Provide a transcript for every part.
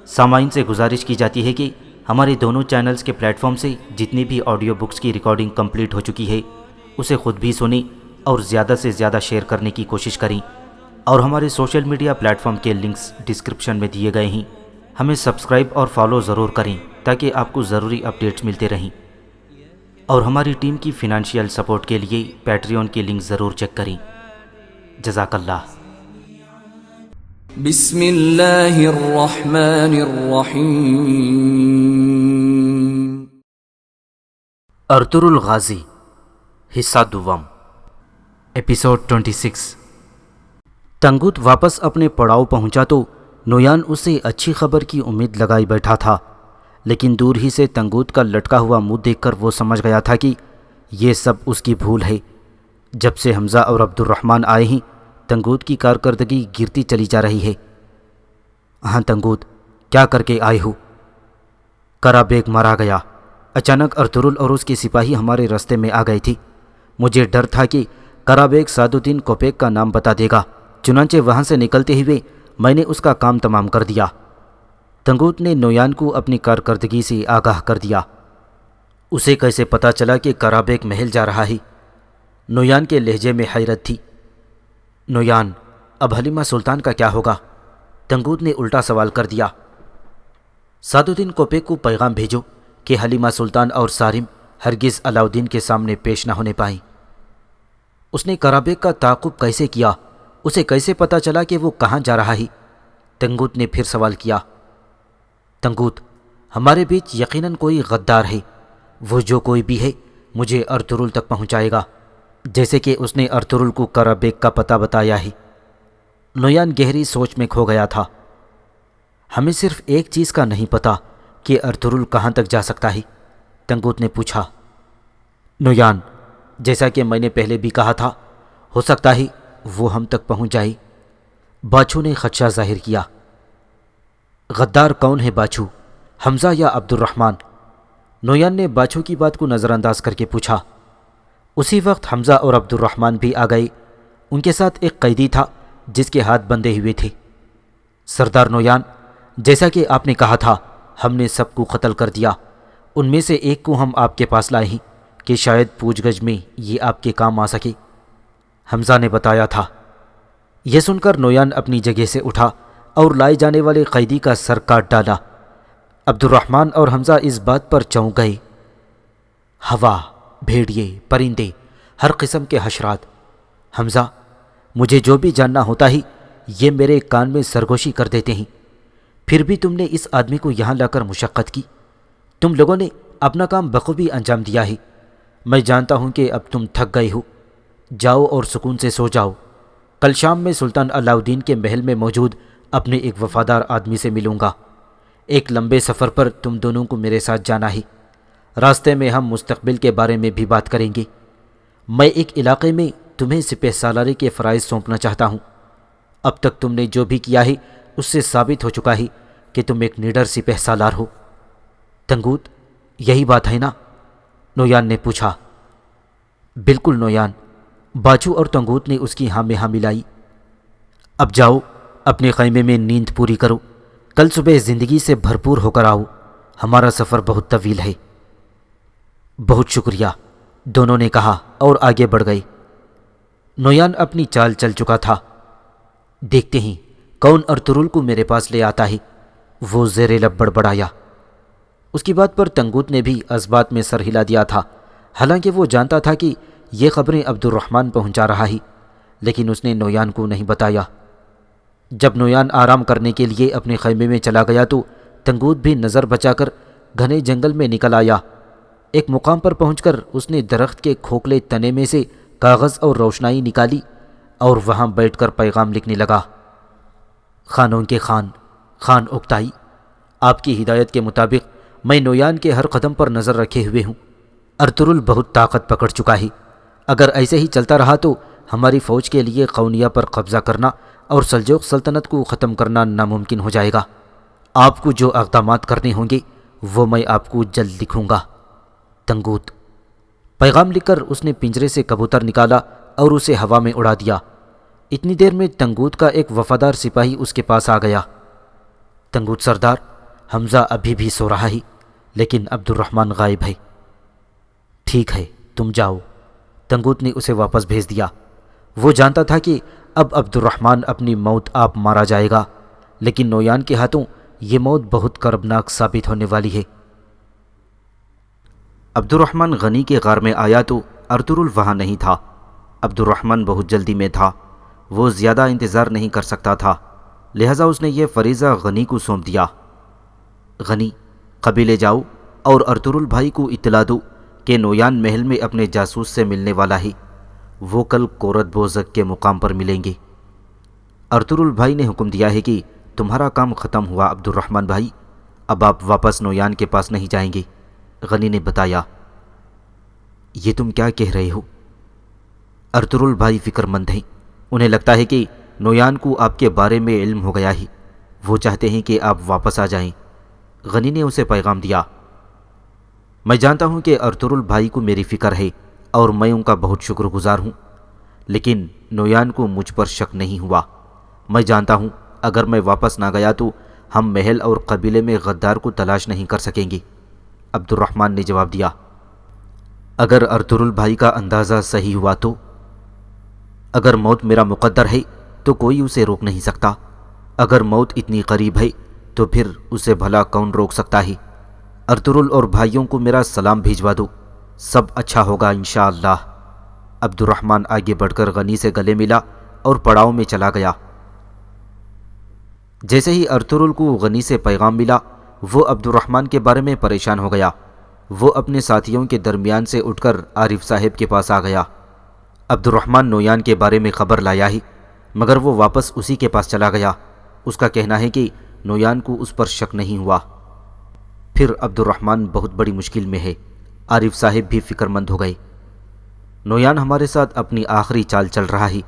سامعین سے گزارش کی جاتی ہے کہ ہمارے دونوں چینلز کے پلیٹ فارم سے جتنی بھی آڈیو بکس کی ریکارڈنگ کمپلیٹ ہو چکی ہے اسے خود بھی سنیں اور زیادہ سے زیادہ شیئر کرنے کی کوشش کریں، اور ہمارے سوشل میڈیا پلیٹ فارم کے لنکس ڈسکرپشن میں دیے گئے ہیں، ہمیں سبسکرائب اور فالو ضرور کریں تاکہ آپ کو ضروری اپڈیٹس ملتے رہیں، اور ہماری ٹیم کی فنانشیل سپورٹ کے لیے پیٹریون کے لنک ضرور چیک کریں۔ جزاک اللہ۔ بسم اللہ الرحمن الرحیم۔ ارطغرل الغازی حصہ دوم، ایپیسوڈ 26۔ تنگوت واپس اپنے پڑاؤ پہنچا تو نویان اسے اچھی خبر کی امید لگائی بیٹھا تھا، لیکن دور ہی سے تنگوت کا لٹکا ہوا منہ دیکھ کر وہ سمجھ گیا تھا کہ یہ سب اس کی بھول ہے۔ جب سے حمزہ اور عبد الرحمن آئے ہیں تنگوت کی کارکردگی گرتی چلی جا رہی ہے۔ ہاں تنگوت، کیا کر کے آئے ہو؟ کرا بیگ مارا گیا۔ اچانک ارطغرل اور اس کے سپاہی ہمارے راستے میں آ گئی تھی۔ مجھے ڈر تھا کہ کرا بیگ سعد الدین کوپیک کا نام بتا دے گا، چنانچہ وہاں سے نکلتے ہوئے میں نے اس کا کام تمام کر دیا۔ تنگوت نے نویان کو اپنی کارکردگی سے آگاہ کر دیا۔ اسے کیسے پتا چلا کہ کرا بیگ محل جا رہا ہے؟ نویان کے لہجے میں حیرت تھی۔ نویان، اب حلیمہ سلطان کا کیا ہوگا؟ تنگوت نے الٹا سوال کر دیا۔ سعد الدین کوپیک کو پیغام بھیجو کہ حلیمہ سلطان اور سارم ہرگز علاؤدین کے سامنے پیش نہ ہونے پائیں۔ اس نے کرا بیگ کا تعاقب کیسے کیا؟ اسے کیسے پتا چلا کہ وہ کہاں جا رہا ہے؟ تنگوت نے پھر سوال کیا۔ تنگوت، ہمارے بیچ یقیناً کوئی غدار ہے، وہ جو کوئی بھی ہے مجھے ارطغرل تک پہنچائے گا، جیسے کہ اس نے ارطغرل کو کرا بیگ کا پتہ بتایا ہے۔ نویان گہری سوچ میں کھو گیا تھا۔ ہمیں صرف ایک چیز کا نہیں پتا کہ ارطغرل کہاں تک جا سکتا ہے؟ تنگوت نے پوچھا۔ نویان، جیسا کہ میں نے پہلے بھی کہا تھا، ہو سکتا ہے وہ ہم تک پہنچ جائے۔ باچھو نے خدشہ ظاہر کیا۔ غدار کون ہے باچھو، حمزہ یا عبد الرحمن؟ نویان نے باچھو کی بات کو نظر انداز کر کے پوچھا۔ اسی وقت حمزہ اور عبد الرحمن بھی آ گئے۔ ان کے ساتھ ایک قیدی تھا جس کے ہاتھ بندھے ہوئے تھے۔ سردار نویان، جیسا کہ آپ نے کہا تھا ہم نے سب کو قتل کر دیا۔ ان میں سے ایک کو ہم آپ کے پاس لائے ہیں کہ شاید پوچھ گچھ میں یہ آپ کے کام آ سکے، حمزہ نے بتایا تھا۔ یہ سن کر نویان اپنی جگہ سے اٹھا اور لائے جانے والے قیدی کا سر کاٹ ڈالا۔ عبد الرحمن اور حمزہ اس بات پر چونک گئے۔ ہوا، بھیڑیے، پرندے، ہر قسم کے حشرات۔ حمزہ، مجھے جو بھی جاننا ہوتا ہے یہ میرے کان میں سرگوشی کر دیتے ہیں، پھر بھی تم نے اس آدمی کو یہاں لا کر مشقت کی۔ تم لوگوں نے اپنا کام بخوبی انجام دیا ہے۔ میں جانتا ہوں کہ اب تم تھک گئے ہو، جاؤ اور سکون سے سو جاؤ۔ کل شام میں سلطان علاؤدین کے محل میں موجود اپنے ایک وفادار آدمی سے ملوں گا۔ ایک لمبے سفر پر تم دونوں کو میرے ساتھ جانا ہے۔ راستے میں ہم مستقبل کے بارے میں بھی بات کریں گے۔ میں ایک علاقے میں تمہیں سپہ سالاری کے فرائض سونپنا چاہتا ہوں۔ اب تک تم نے جو بھی کیا ہے اس سے ثابت ہو چکا ہے کہ تم ایک نڈر سپہ سالار ہو۔ تنگوت، یہی بات ہے نا؟ نویان نے پوچھا۔ بالکل نویان، باچھو اور تنگوت نے اس کی ہاں میں ہاں ملائی۔ اب جاؤ، اپنے خیمے میں نیند پوری کرو، کل صبح زندگی سے بھرپور ہو کر آؤ، ہمارا سفر بہت طویل ہے۔ بہت شکریہ، دونوں نے کہا اور آگے بڑھ گئے۔ نویان اپنی چال چل چکا تھا۔ دیکھتے ہیں کون ارطغرل کو میرے پاس لے آتا ہے، وہ زیر لب بڑبڑایا۔ اس کی بات پر تنگوت نے بھی اسبات میں سر ہلا دیا تھا، حالانکہ وہ جانتا تھا کہ یہ خبریں عبد الرحمن پہنچا رہا ہے، لیکن اس نے نویان کو نہیں بتایا۔ جب نویان آرام کرنے کے لیے اپنے خیمے میں چلا گیا تو تنگوت بھی نظر بچا کر گھنے جنگل میں نکل آیا۔ ایک مقام پر پہنچ کر اس نے درخت کے کھوکھلے تنے میں سے کاغذ اور روشنائی نکالی اور وہاں بیٹھ کر پیغام لکھنے لگا۔ خانوں کے خان، خان اکتائی، آپ کی ہدایت کے مطابق میں نویان کے ہر قدم پر نظر رکھے ہوئے ہوں۔ ارطغرل بہت طاقت پکڑ چکا ہے، اگر ایسے ہی چلتا رہا تو ہماری فوج کے لیے قونیہ پر قبضہ کرنا اور سلجوق سلطنت کو ختم کرنا ناممکن ہو جائے گا۔ آپ کو جو اقدامات کرنے ہوں گے وہ میں آپ کو جلد لکھوں گا۔ تنگوت، پیغام لکھ کر اس نے پنجرے سے کبوتر نکالا اور اسے ہوا میں اڑا دیا۔ اتنی دیر میں تنگوت کا ایک وفادار سپاہی اس کے پاس آ گیا۔ تنگوت سردار، حمزہ ابھی بھی سو رہا ہے لیکن عبد الرحمن غائب ہے۔ ٹھیک ہے تم جاؤ۔ تنگوت نے اسے واپس بھیج دیا۔ وہ جانتا تھا کہ اب عبد الرحمن اپنی موت آپ مارا جائے گا، لیکن نویان کے ہاتھوں یہ موت بہت کربناک ثابت ہونے والی ہے۔ عبد الرحمن غنی کے غار میں آیا تو ارطغرل وہاں نہیں تھا۔ عبد الرحمن بہت جلدی میں تھا، وہ زیادہ انتظار نہیں کر سکتا تھا، لہٰذا اس نے یہ فریضہ غنی کو سونپ دیا۔ غنی، قبیلے جاؤ اور ارطغرل بھائی کو اطلاع دو کہ نویان محل میں اپنے جاسوس سے ملنے والا ہے، وہ کل کورت بوزک کے مقام پر ملیں گے۔ ارطغرل بھائی نے حکم دیا ہے کہ تمہارا کام ختم ہوا عبد الرحمن بھائی، اب آپ واپس نویان کے پاس نہیں جائیں گے۔ غنی نے بتایا۔ یہ تم کیا کہہ رہے ہو؟ ارطغرل بھائی فکر مند ہیں، انہیں لگتا ہے کہ نویان کو آپ کے بارے میں علم ہو گیا ہے، وہ چاہتے ہیں کہ آپ واپس آ جائیں۔ غنی نے اسے پیغام دیا۔ میں جانتا ہوں کہ ارطغرل بھائی کو میری فکر ہے اور میں ان کا بہت شکر گزار ہوں، لیکن نویان کو مجھ پر شک نہیں ہوا۔ میں جانتا ہوں اگر میں واپس نہ گیا تو ہم محل اور قبیلے میں غدار کو تلاش نہیں کر سکیں گے۔ عبد الرحمن نے جواب دیا۔ اگر ارطغرل بھائی کا اندازہ صحیح ہوا تو؟ اگر موت میرا مقدر ہے تو کوئی اسے روک نہیں سکتا، اگر موت اتنی قریب ہے تو پھر اسے بھلا کون روک سکتا ہے؟ ارطغرل اور بھائیوں کو میرا سلام بھیجوا دو، سب اچھا ہوگا انشاءاللہ۔ عبد الرحمن آگے بڑھ کر غنی سے گلے ملا اور پڑاؤ میں چلا گیا۔ جیسے ہی ارطغرل کو غنی سے پیغام ملا، وہ عبد الرحمن کے بارے میں پریشان ہو گیا۔ وہ اپنے ساتھیوں کے درمیان سے اٹھ کر عارف صاحب کے پاس آ گیا۔ عبد الرحمن نویان کے بارے میں خبر لایا ہی، مگر وہ واپس اسی کے پاس چلا گیا۔ اس کا کہنا ہے کہ نویان کو اس پر شک نہیں ہوا۔ پھر عبد الرحمن بہت بڑی مشکل میں ہے۔ عارف صاحب بھی فکر مند ہو گئے۔ نویان ہمارے ساتھ اپنی آخری چال چل رہا ہے،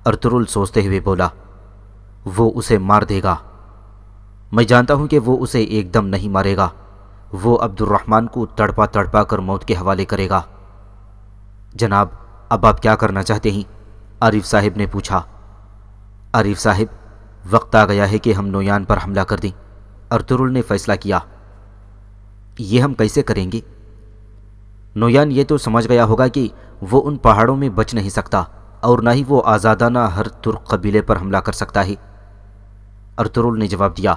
ارطغرل سوچتے ہوئے بولا۔ وہ اسے مار دے گا۔ میں جانتا ہوں کہ وہ اسے ایک دم نہیں مارے گا، وہ عبد الرحمن کو تڑپا تڑپا کر موت کے حوالے کرے گا۔ جناب، اب آپ کیا کرنا چاہتے ہیں؟ عارف صاحب نے پوچھا۔ عارف صاحب، وقت آ گیا ہے کہ ہم نویان پر حملہ کر دیں، ارطغرل نے فیصلہ کیا۔ یہ ہم کیسے کریں گے؟ نویان یہ تو سمجھ گیا ہوگا کہ وہ ان پہاڑوں میں بچ نہیں سکتا اور نہ ہی وہ آزادانہ ہر ترک قبیلے پر حملہ کر سکتا ہے، ارطغرل نے جواب دیا،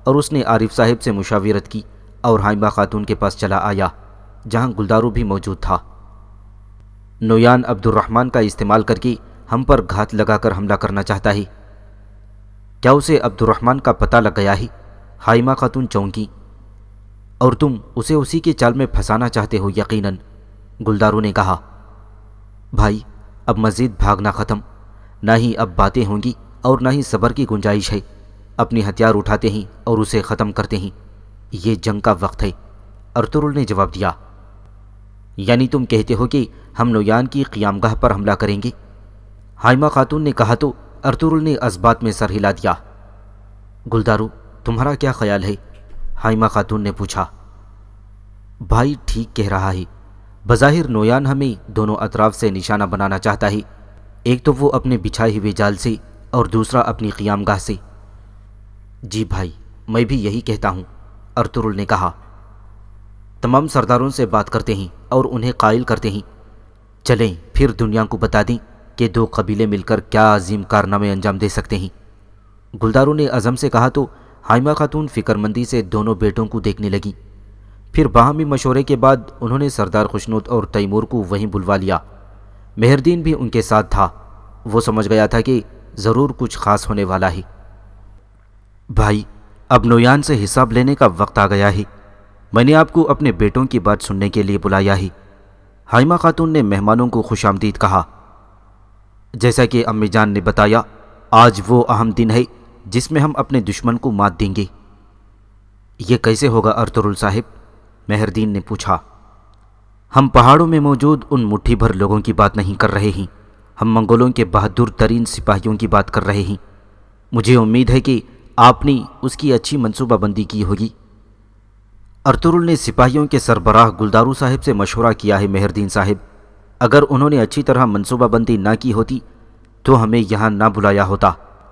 اور اس نے عارف صاحب سے مشاورت کی اور حائمہ خاتون کے پاس چلا آیا جہاں گلدارو بھی موجود تھا۔ نویان عبد الرحمن کا استعمال کر کے ہم پر گھات لگا کر حملہ کرنا چاہتا ہے۔ کیا اسے عبد الرحمن کا پتہ لگ گیا ہے؟ حائمہ خاتون چونکی۔ اور تم اسے اسی کے چال میں پھنسانا چاہتے ہو یقیناً، گلدارو نے کہا۔ بھائی، اب مزید بھاگنا ختم، نہ ہی اب باتیں ہوں گی اور نہ ہی صبر کی گنجائش ہے۔ اپنی ہتھیار اٹھاتے ہیں اور اسے ختم کرتے ہیں، یہ جنگ کا وقت ہے، ارطغرل نے جواب دیا۔ یعنی تم کہتے ہو کہ ہم نویان کی قیام گاہ پر حملہ کریں گے؟ حائمہ خاتون نے کہا تو ارطغرل نے اس بات میں سر ہلا دیا۔ گلدارو، تمہارا کیا خیال ہے؟ حائمہ خاتون نے پوچھا۔ بھائی ٹھیک کہہ رہا ہے، بظاہر نویان ہمیں دونوں اطراف سے نشانہ بنانا چاہتا ہے، ایک تو وہ اپنے بچھائے ہوئے جال سے اور دوسرا اپنی قیام گاہ سے۔ جی بھائی، میں بھی یہی کہتا ہوں، ارطغرل نے کہا۔ تمام سرداروں سے بات کرتے ہیں اور انہیں قائل کرتے ہیں، چلیں پھر دنیا کو بتا دیں کہ دو قبیلے مل کر کیا عظیم کارنامے انجام دے سکتے ہیں۔ گلدارو نے عزم سے کہا تو حائمہ خاتون فکر مندی سے دونوں بیٹوں کو دیکھنے لگیں۔ پھر باہمی مشورے کے بعد انہوں نے سردار خوشنود اور تیمور کو وہیں بلوا لیا۔ مہردین بھی ان کے ساتھ تھا، وہ سمجھ گیا تھا کہ ضرور کچھ خاص ہونے والا ہے۔ بھائی، اب نویان سے حساب لینے کا وقت آ گیا ہے، میں نے آپ کو اپنے بیٹوں کی بات سننے کے لیے بلایا ہے۔ حائمہ خاتون نے مہمانوں کو خوش آمدید کہا۔ جیسا کہ امی جان نے بتایا، آج وہ اہم دن ہے جس میں ہم اپنے دشمن کو مات دیں گے۔ یہ کیسے ہوگا ارطغرل صاحب؟ مہردین نے پوچھا۔ ہم پہاڑوں میں موجود ان مٹھی بھر لوگوں کی بات نہیں کر رہے ہیں، ہم منگولوں کے بہادر ترین سپاہیوں کی بات کر رہے ہیں۔ مجھے امید ہے کہ آپ نے اس کی اچھی منصوبہ بندی کی ہوگی۔ ارطغرل نے سپاہیوں کے سربراہ گلدارو صاحب سے مشورہ کیا ہے مہردین صاحب، اگر انہوں نے اچھی طرح منصوبہ بندی نہ کی ہوتی تو ہمیں یہاں نہ بلایا ہوتا،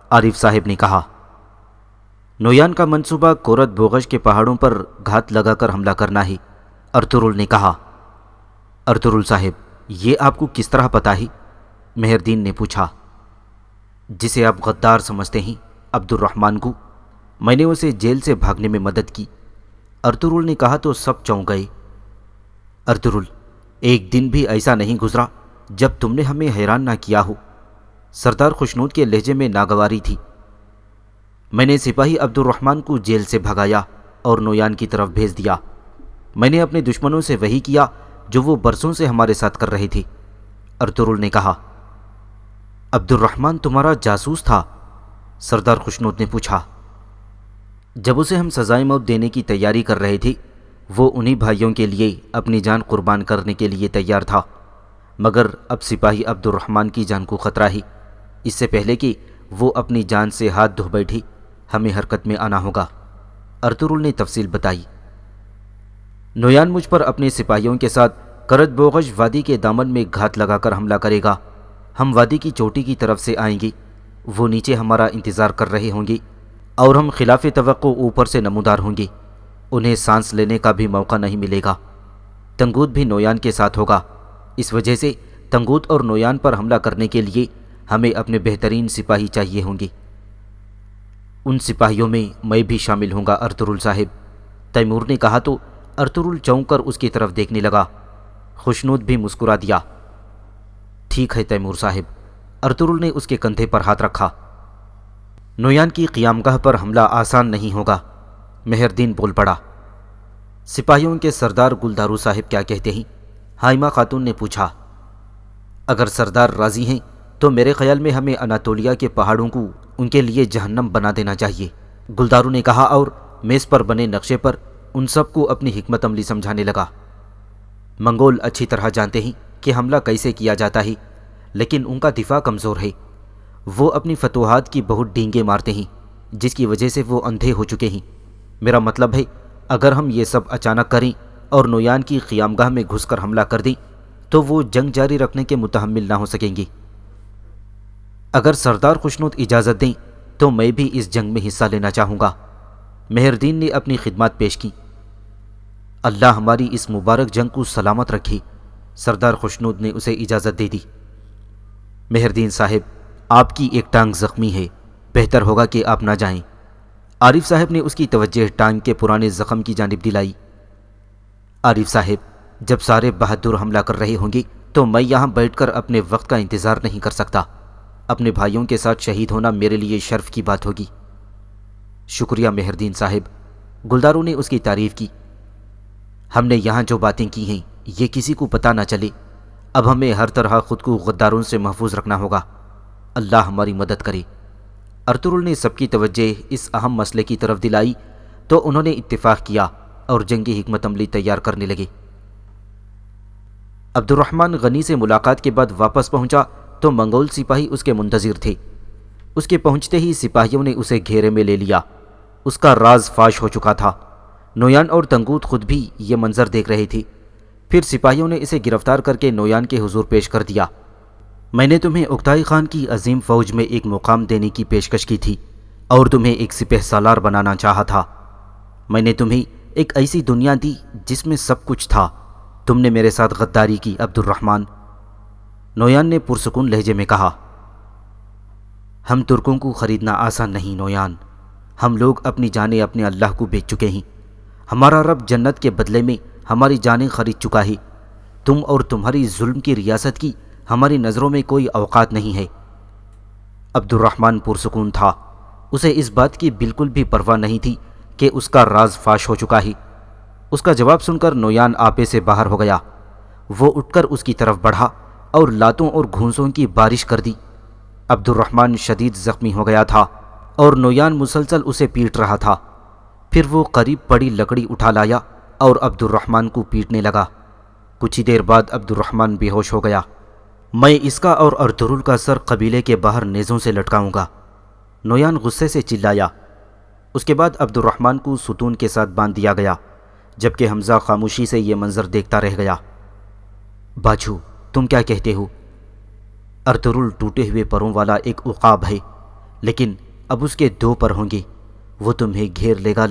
عارف صاحب نے کہا۔ نویان کا منصوبہ کورت بوغش کے پہاڑوں پر گھات لگا کر حملہ کرنا ہے، ارطغرل نے کہا۔ ارطغرل صاحب، یہ آپ کو کس طرح پتہ ہے؟ مہردین نے پوچھا۔ جسے آپ غدار سمجھتے ہیں، عبد الرحمن کو، میں نے اسے جیل سے بھاگنے میں مدد کی، ارطغرل نے کہا تو سب چونک گئے۔ ارطغرل، ایک دن بھی ایسا نہیں گزرا جب تم نے ہمیں حیران نہ کیا ہو۔ سردار خوشنود کے لہجے میں ناگواری تھی۔ میں نے سپاہی عبد الرحمن کو جیل سے بھگایا اور نویان کی طرف بھیج دیا۔ میں نے اپنے دشمنوں سے وہی کیا جو وہ برسوں سے ہمارے ساتھ کر رہے تھے، ارطغرل نے کہا۔ عبد الرحمن تمہارا جاسوس تھا؟ سردار خوشنود نے پوچھا۔ جب اسے ہم سزائے موت دینے کی تیاری کر رہے تھے، وہ انہی بھائیوں کے لیے اپنی جان قربان کرنے کے لیے تیار تھا، مگر اب سپاہی عبد الرحمن کی جان کو خطرہ ہے۔ اس سے پہلے کہ وہ اپنی جان سے ہاتھ دھو بیٹھے، ہمیں حرکت میں آنا ہوگا، ارطغرل نے تفصیل بتائی۔ نویان مجھ پر اپنے سپاہیوں کے ساتھ کرت بوغش وادی کے دامن میں گھات لگا کر حملہ کرے گا۔ ہم وادی کی چوٹی کی طرف سے آئیں گے، وہ نیچے ہمارا انتظار کر رہے ہوں گے اور ہم خلاف توقع اوپر سے نمودار ہوں گے۔ انہیں سانس لینے کا بھی موقع نہیں ملے گا۔ تنگوت بھی نویان کے ساتھ ہوگا۔ اس وجہ سے تنگوت اور نویان پر حملہ کرنے کے لیے ہمیں اپنے بہترین سپاہی چاہیے ہوں گے۔ ان سپاہیوں میں بھی شامل ہوں گا ارطغرل صاحب، تیمور نے کہا تو ارطغرل چونک کر اس کی طرف دیکھنے لگا۔ خوشنود بھی مسکرا دیا۔ ٹھیک ہے تیمور صاحب، ارطغرل نے اس کے کندھے پر ہاتھ رکھا۔ نویان کی قیامگاہ پر حملہ آسان نہیں ہوگا، مہردین بول پڑا۔ سپاہیوں کے سردار گلدارو صاحب کیا کہتے ہیں؟ حائمہ خاتون نے پوچھا۔ اگر سردار راضی ہیں تو میرے خیال میں ہمیں اناتولیا کے پہاڑوں کو ان کے لیے جہنم بنا دینا چاہیے، گلدارو نے کہا اور میز پر بنے نقشے پر ان سب کو اپنی حکمت عملی سمجھانے لگا۔ منگول اچھی طرح جانتے ہیں کہ حملہ کیسے کیا جاتا ہے، لیکن ان کا دفاع کمزور ہے۔ وہ اپنی فتوحات کی بہت ڈینگیں مارتے ہیں، جس کی وجہ سے وہ اندھے ہو چکے ہیں۔ میرا مطلب ہے اگر ہم یہ سب اچانک کریں اور نویان کی قیامگاہ میں گھس کر حملہ کر دیں تو وہ جنگ جاری رکھنے کے متحمل نہ ہو سکیں گے۔ اگر سردار خوشنود اجازت دیں تو میں بھی اس جنگ میں حصہ لینا چاہوں گا، مہردین نے اپنی خدمات پیش کی۔ اللہ ہماری اس مبارک جنگ کو سلامت رکھے، سردار خوشنود نے اسے اجازت دے دی۔ مہردین صاحب، آپ کی ایک ٹانگ زخمی ہے، بہتر ہوگا کہ آپ نہ جائیں، عارف صاحب نے اس کی توجہ ٹانگ کے پرانے زخم کی جانب دلائی۔ عارف صاحب، جب سارے بہادر حملہ کر رہے ہوں گے تو میں یہاں بیٹھ کر اپنے وقت کا انتظار نہیں کر سکتا۔ اپنے بھائیوں کے ساتھ شہید ہونا میرے لیے شرف کی بات ہوگی۔ شکریہ مہردین صاحب، گلدارو نے اس کی تعریف کی۔ ہم نے یہاں جو باتیں کی ہیں یہ کسی کو پتہ نہ چلے۔ اب ہمیں ہر طرح خود کو غداروں سے محفوظ رکھنا ہوگا۔ اللہ ہماری مدد کرے۔ ارطغرل نے سب کی توجہ اس اہم مسئلے کی طرف دلائی تو انہوں نے اتفاق کیا اور جنگی حکمت عملی تیار کرنے لگے۔ عبد الرحمن غنی سے ملاقات کے بعد واپس پہنچا تو منگول سپاہی اس کے منتظر تھے۔ اس کے پہنچتے ہی سپاہیوں نے اسے گھیرے میں لے لیا۔ اس کا راز فاش ہو چکا تھا۔ نویان اور تنگوت خود بھی یہ منظر دیکھ رہے تھے۔ پھر سپاہیوں نے اسے گرفتار کر کے نویان کے حضور پیش کر دیا۔ میں نے تمہیں اکتائی خان کی عظیم فوج میں ایک مقام دینے کی پیشکش کی تھی اور تمہیں ایک سپہ سالار بنانا چاہا تھا۔ میں نے تمہیں ایک ایسی دنیا دی جس میں سب کچھ تھا۔ تم نے میرے ساتھ غداری کی عبد الرحمن، نویان نے پرسکون لہجے میں کہا۔ ہم ترکوں کو خریدنا آسان نہیں نویان، ہم لوگ اپنی جانیں اپنے اللہ کو بیچ چکے ہیں۔ ہمارا رب جنت کے بدلے میں ہماری جانیں خرید چکا ہے۔ تم اور تمہاری ظلم کی ریاست کی ہماری نظروں میں کوئی اوقات نہیں ہے۔ عبد الرحمن پرسکون تھا۔ اسے اس بات کی بالکل بھی پرواہ نہیں تھی کہ اس کا راز فاش ہو چکا ہے۔ اس کا جواب سن کر نویان آپے سے باہر ہو گیا۔ وہ اٹھ کر اس کی طرف بڑھا اور لاتوں اور گھونسوں کی بارش کر دی۔ عبد الرحمن شدید زخمی ہو گیا تھا اور نویان مسلسل اسے پیٹ رہا تھا۔ پھر وہ قریب پڑی لکڑی اٹھا لایا اور عبد الرحمن کو پیٹنے لگا۔ کچھ ہی دیر بعد عبد الرحمن بے ہوش ہو گیا۔ میں اس کا اور ارطغرل کا سر قبیلے کے باہر نیزوں سے لٹکاؤں گا، نویان غصے سے چلایا۔ اس کے بعد عبد الرحمن کو ستون کے ساتھ باندھ دیا گیا، جبکہ حمزہ خاموشی سے یہ منظر دیکھتا رہ گیا۔ باچھو، تم کیا کہتے ہو؟ ارطغرل ٹوٹے ہوئے پروں والا ایک عقاب ہے، لیکن اب اس کے 2 پر ہوں گے۔ وہ تمہیں گھیر لے گا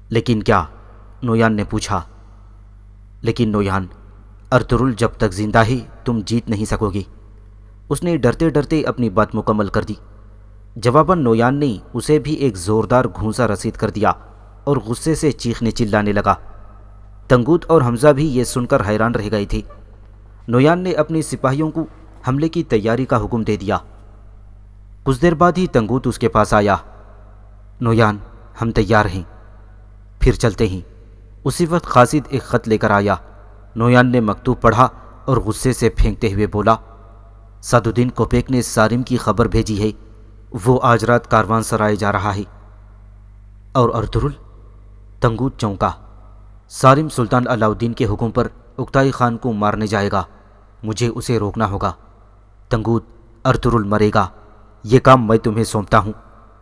لیکن کیا؟ نویان نے پوچھا۔ لیکن نویان، ارطغرل جب تک زندہ ہے تم جیت نہیں سکو گے۔ اس نے ڈرتے ڈرتے اپنی بات مکمل کر دی۔ جواباً نویان نے اسے بھی ایک زوردار گھونسا رسید کر دیا اور غصے سے چیخنے چلانے لگا۔ تنگوت اور حمزہ بھی یہ سن کر حیران رہ گئے تھے۔ نویان نے اپنے سپاہیوں کو حملے کی تیاری کا حکم دے دیا۔ کچھ دیر بعد ہی تنگوت اس کے پاس آیا۔ نویان، ہم تیار ہیں، پھر چلتے ہیں۔ اسی وقت قاصد ایک خط لے کر آیا۔ نویان نے مکتوب پڑھا اور غصے سے پھینکتے ہوئے بولا، سعد الدین کوپیک نے سارم کی خبر بھیجی ہے، وہ آج رات کاروان سرائے جا رہا ہے۔ اور ارطغرل؟ تنگوت چونکا۔ سارم سلطان علاء الدین کے حکم پر اکتائی خان کو مارنے جائے گا، مجھے اسے روکنا ہوگا۔ تنگوت، ارطغرل مرے گا، یہ کام میں تمہیں سونپتا ہوں،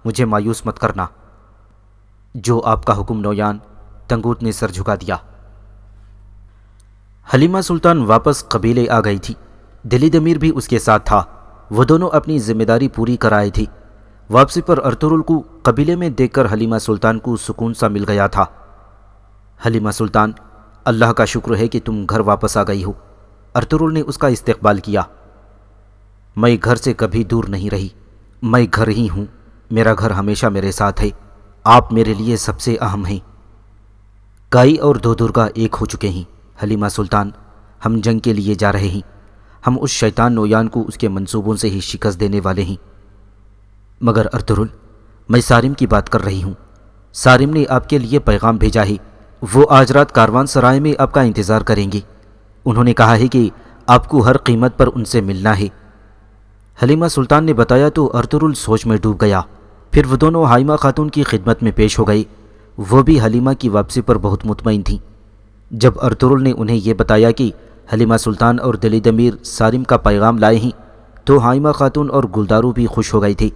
مجھے مایوس مت کرنا۔ جو آپ کا حکم نویان، تنگوت نے سر جھکا دیا۔ حلیمہ سلطان واپس قبیلے آ گئی تھی۔ دلید امیر بھی اس کے ساتھ تھا۔ وہ دونوں اپنی ذمہ داری پوری کر آئے تھے۔ واپسی پر ارطغرل کو قبیلے میں دیکھ کر حلیمہ سلطان کو سکون سا مل گیا تھا۔ حلیمہ سلطان، اللہ کا شکر ہے کہ تم گھر واپس آ گئی ہو۔ ارطغرل نے اس کا استقبال کیا۔ میں گھر سے کبھی دور نہیں رہی، میں گھر ہی ہوں، میرا گھر ہمیشہ میرے ساتھ ہے، آپ میرے لیے سب سے اہم ہیں۔ کائی اور دو درگا ایک ہو چکے ہیں۔ حلیمہ سلطان، ہم جنگ کے لیے جا رہے ہیں، ہم اس شیطان نویان کو اس کے منصوبوں سے ہی شکست دینے والے ہیں۔ مگر ارطغرل، میں سارم کی بات کر رہی ہوں۔ سارم نے آپ کے لیے پیغام بھیجا ہے، وہ آج رات کاروان سرائے میں آپ کا انتظار کریں گے۔ انہوں نے کہا ہے کہ آپ کو ہر قیمت پر ان سے ملنا ہے۔ حلیمہ سلطان نے بتایا تو ارطغرل سوچ میں ڈوب گیا۔ پھر وہ دونوں حائمہ خاتون کی خدمت میں پیش ہو گئے۔ وہ بھی حلیمہ کی واپسی پر بہت مطمئن تھیں۔ جب ارطغرل نے انہیں یہ بتایا کہ حلیمہ سلطان اور دلید امیر سارم کا پیغام لائے ہیں تو حائمہ خاتون اور گلدارو بھی خوش ہو گئی تھی۔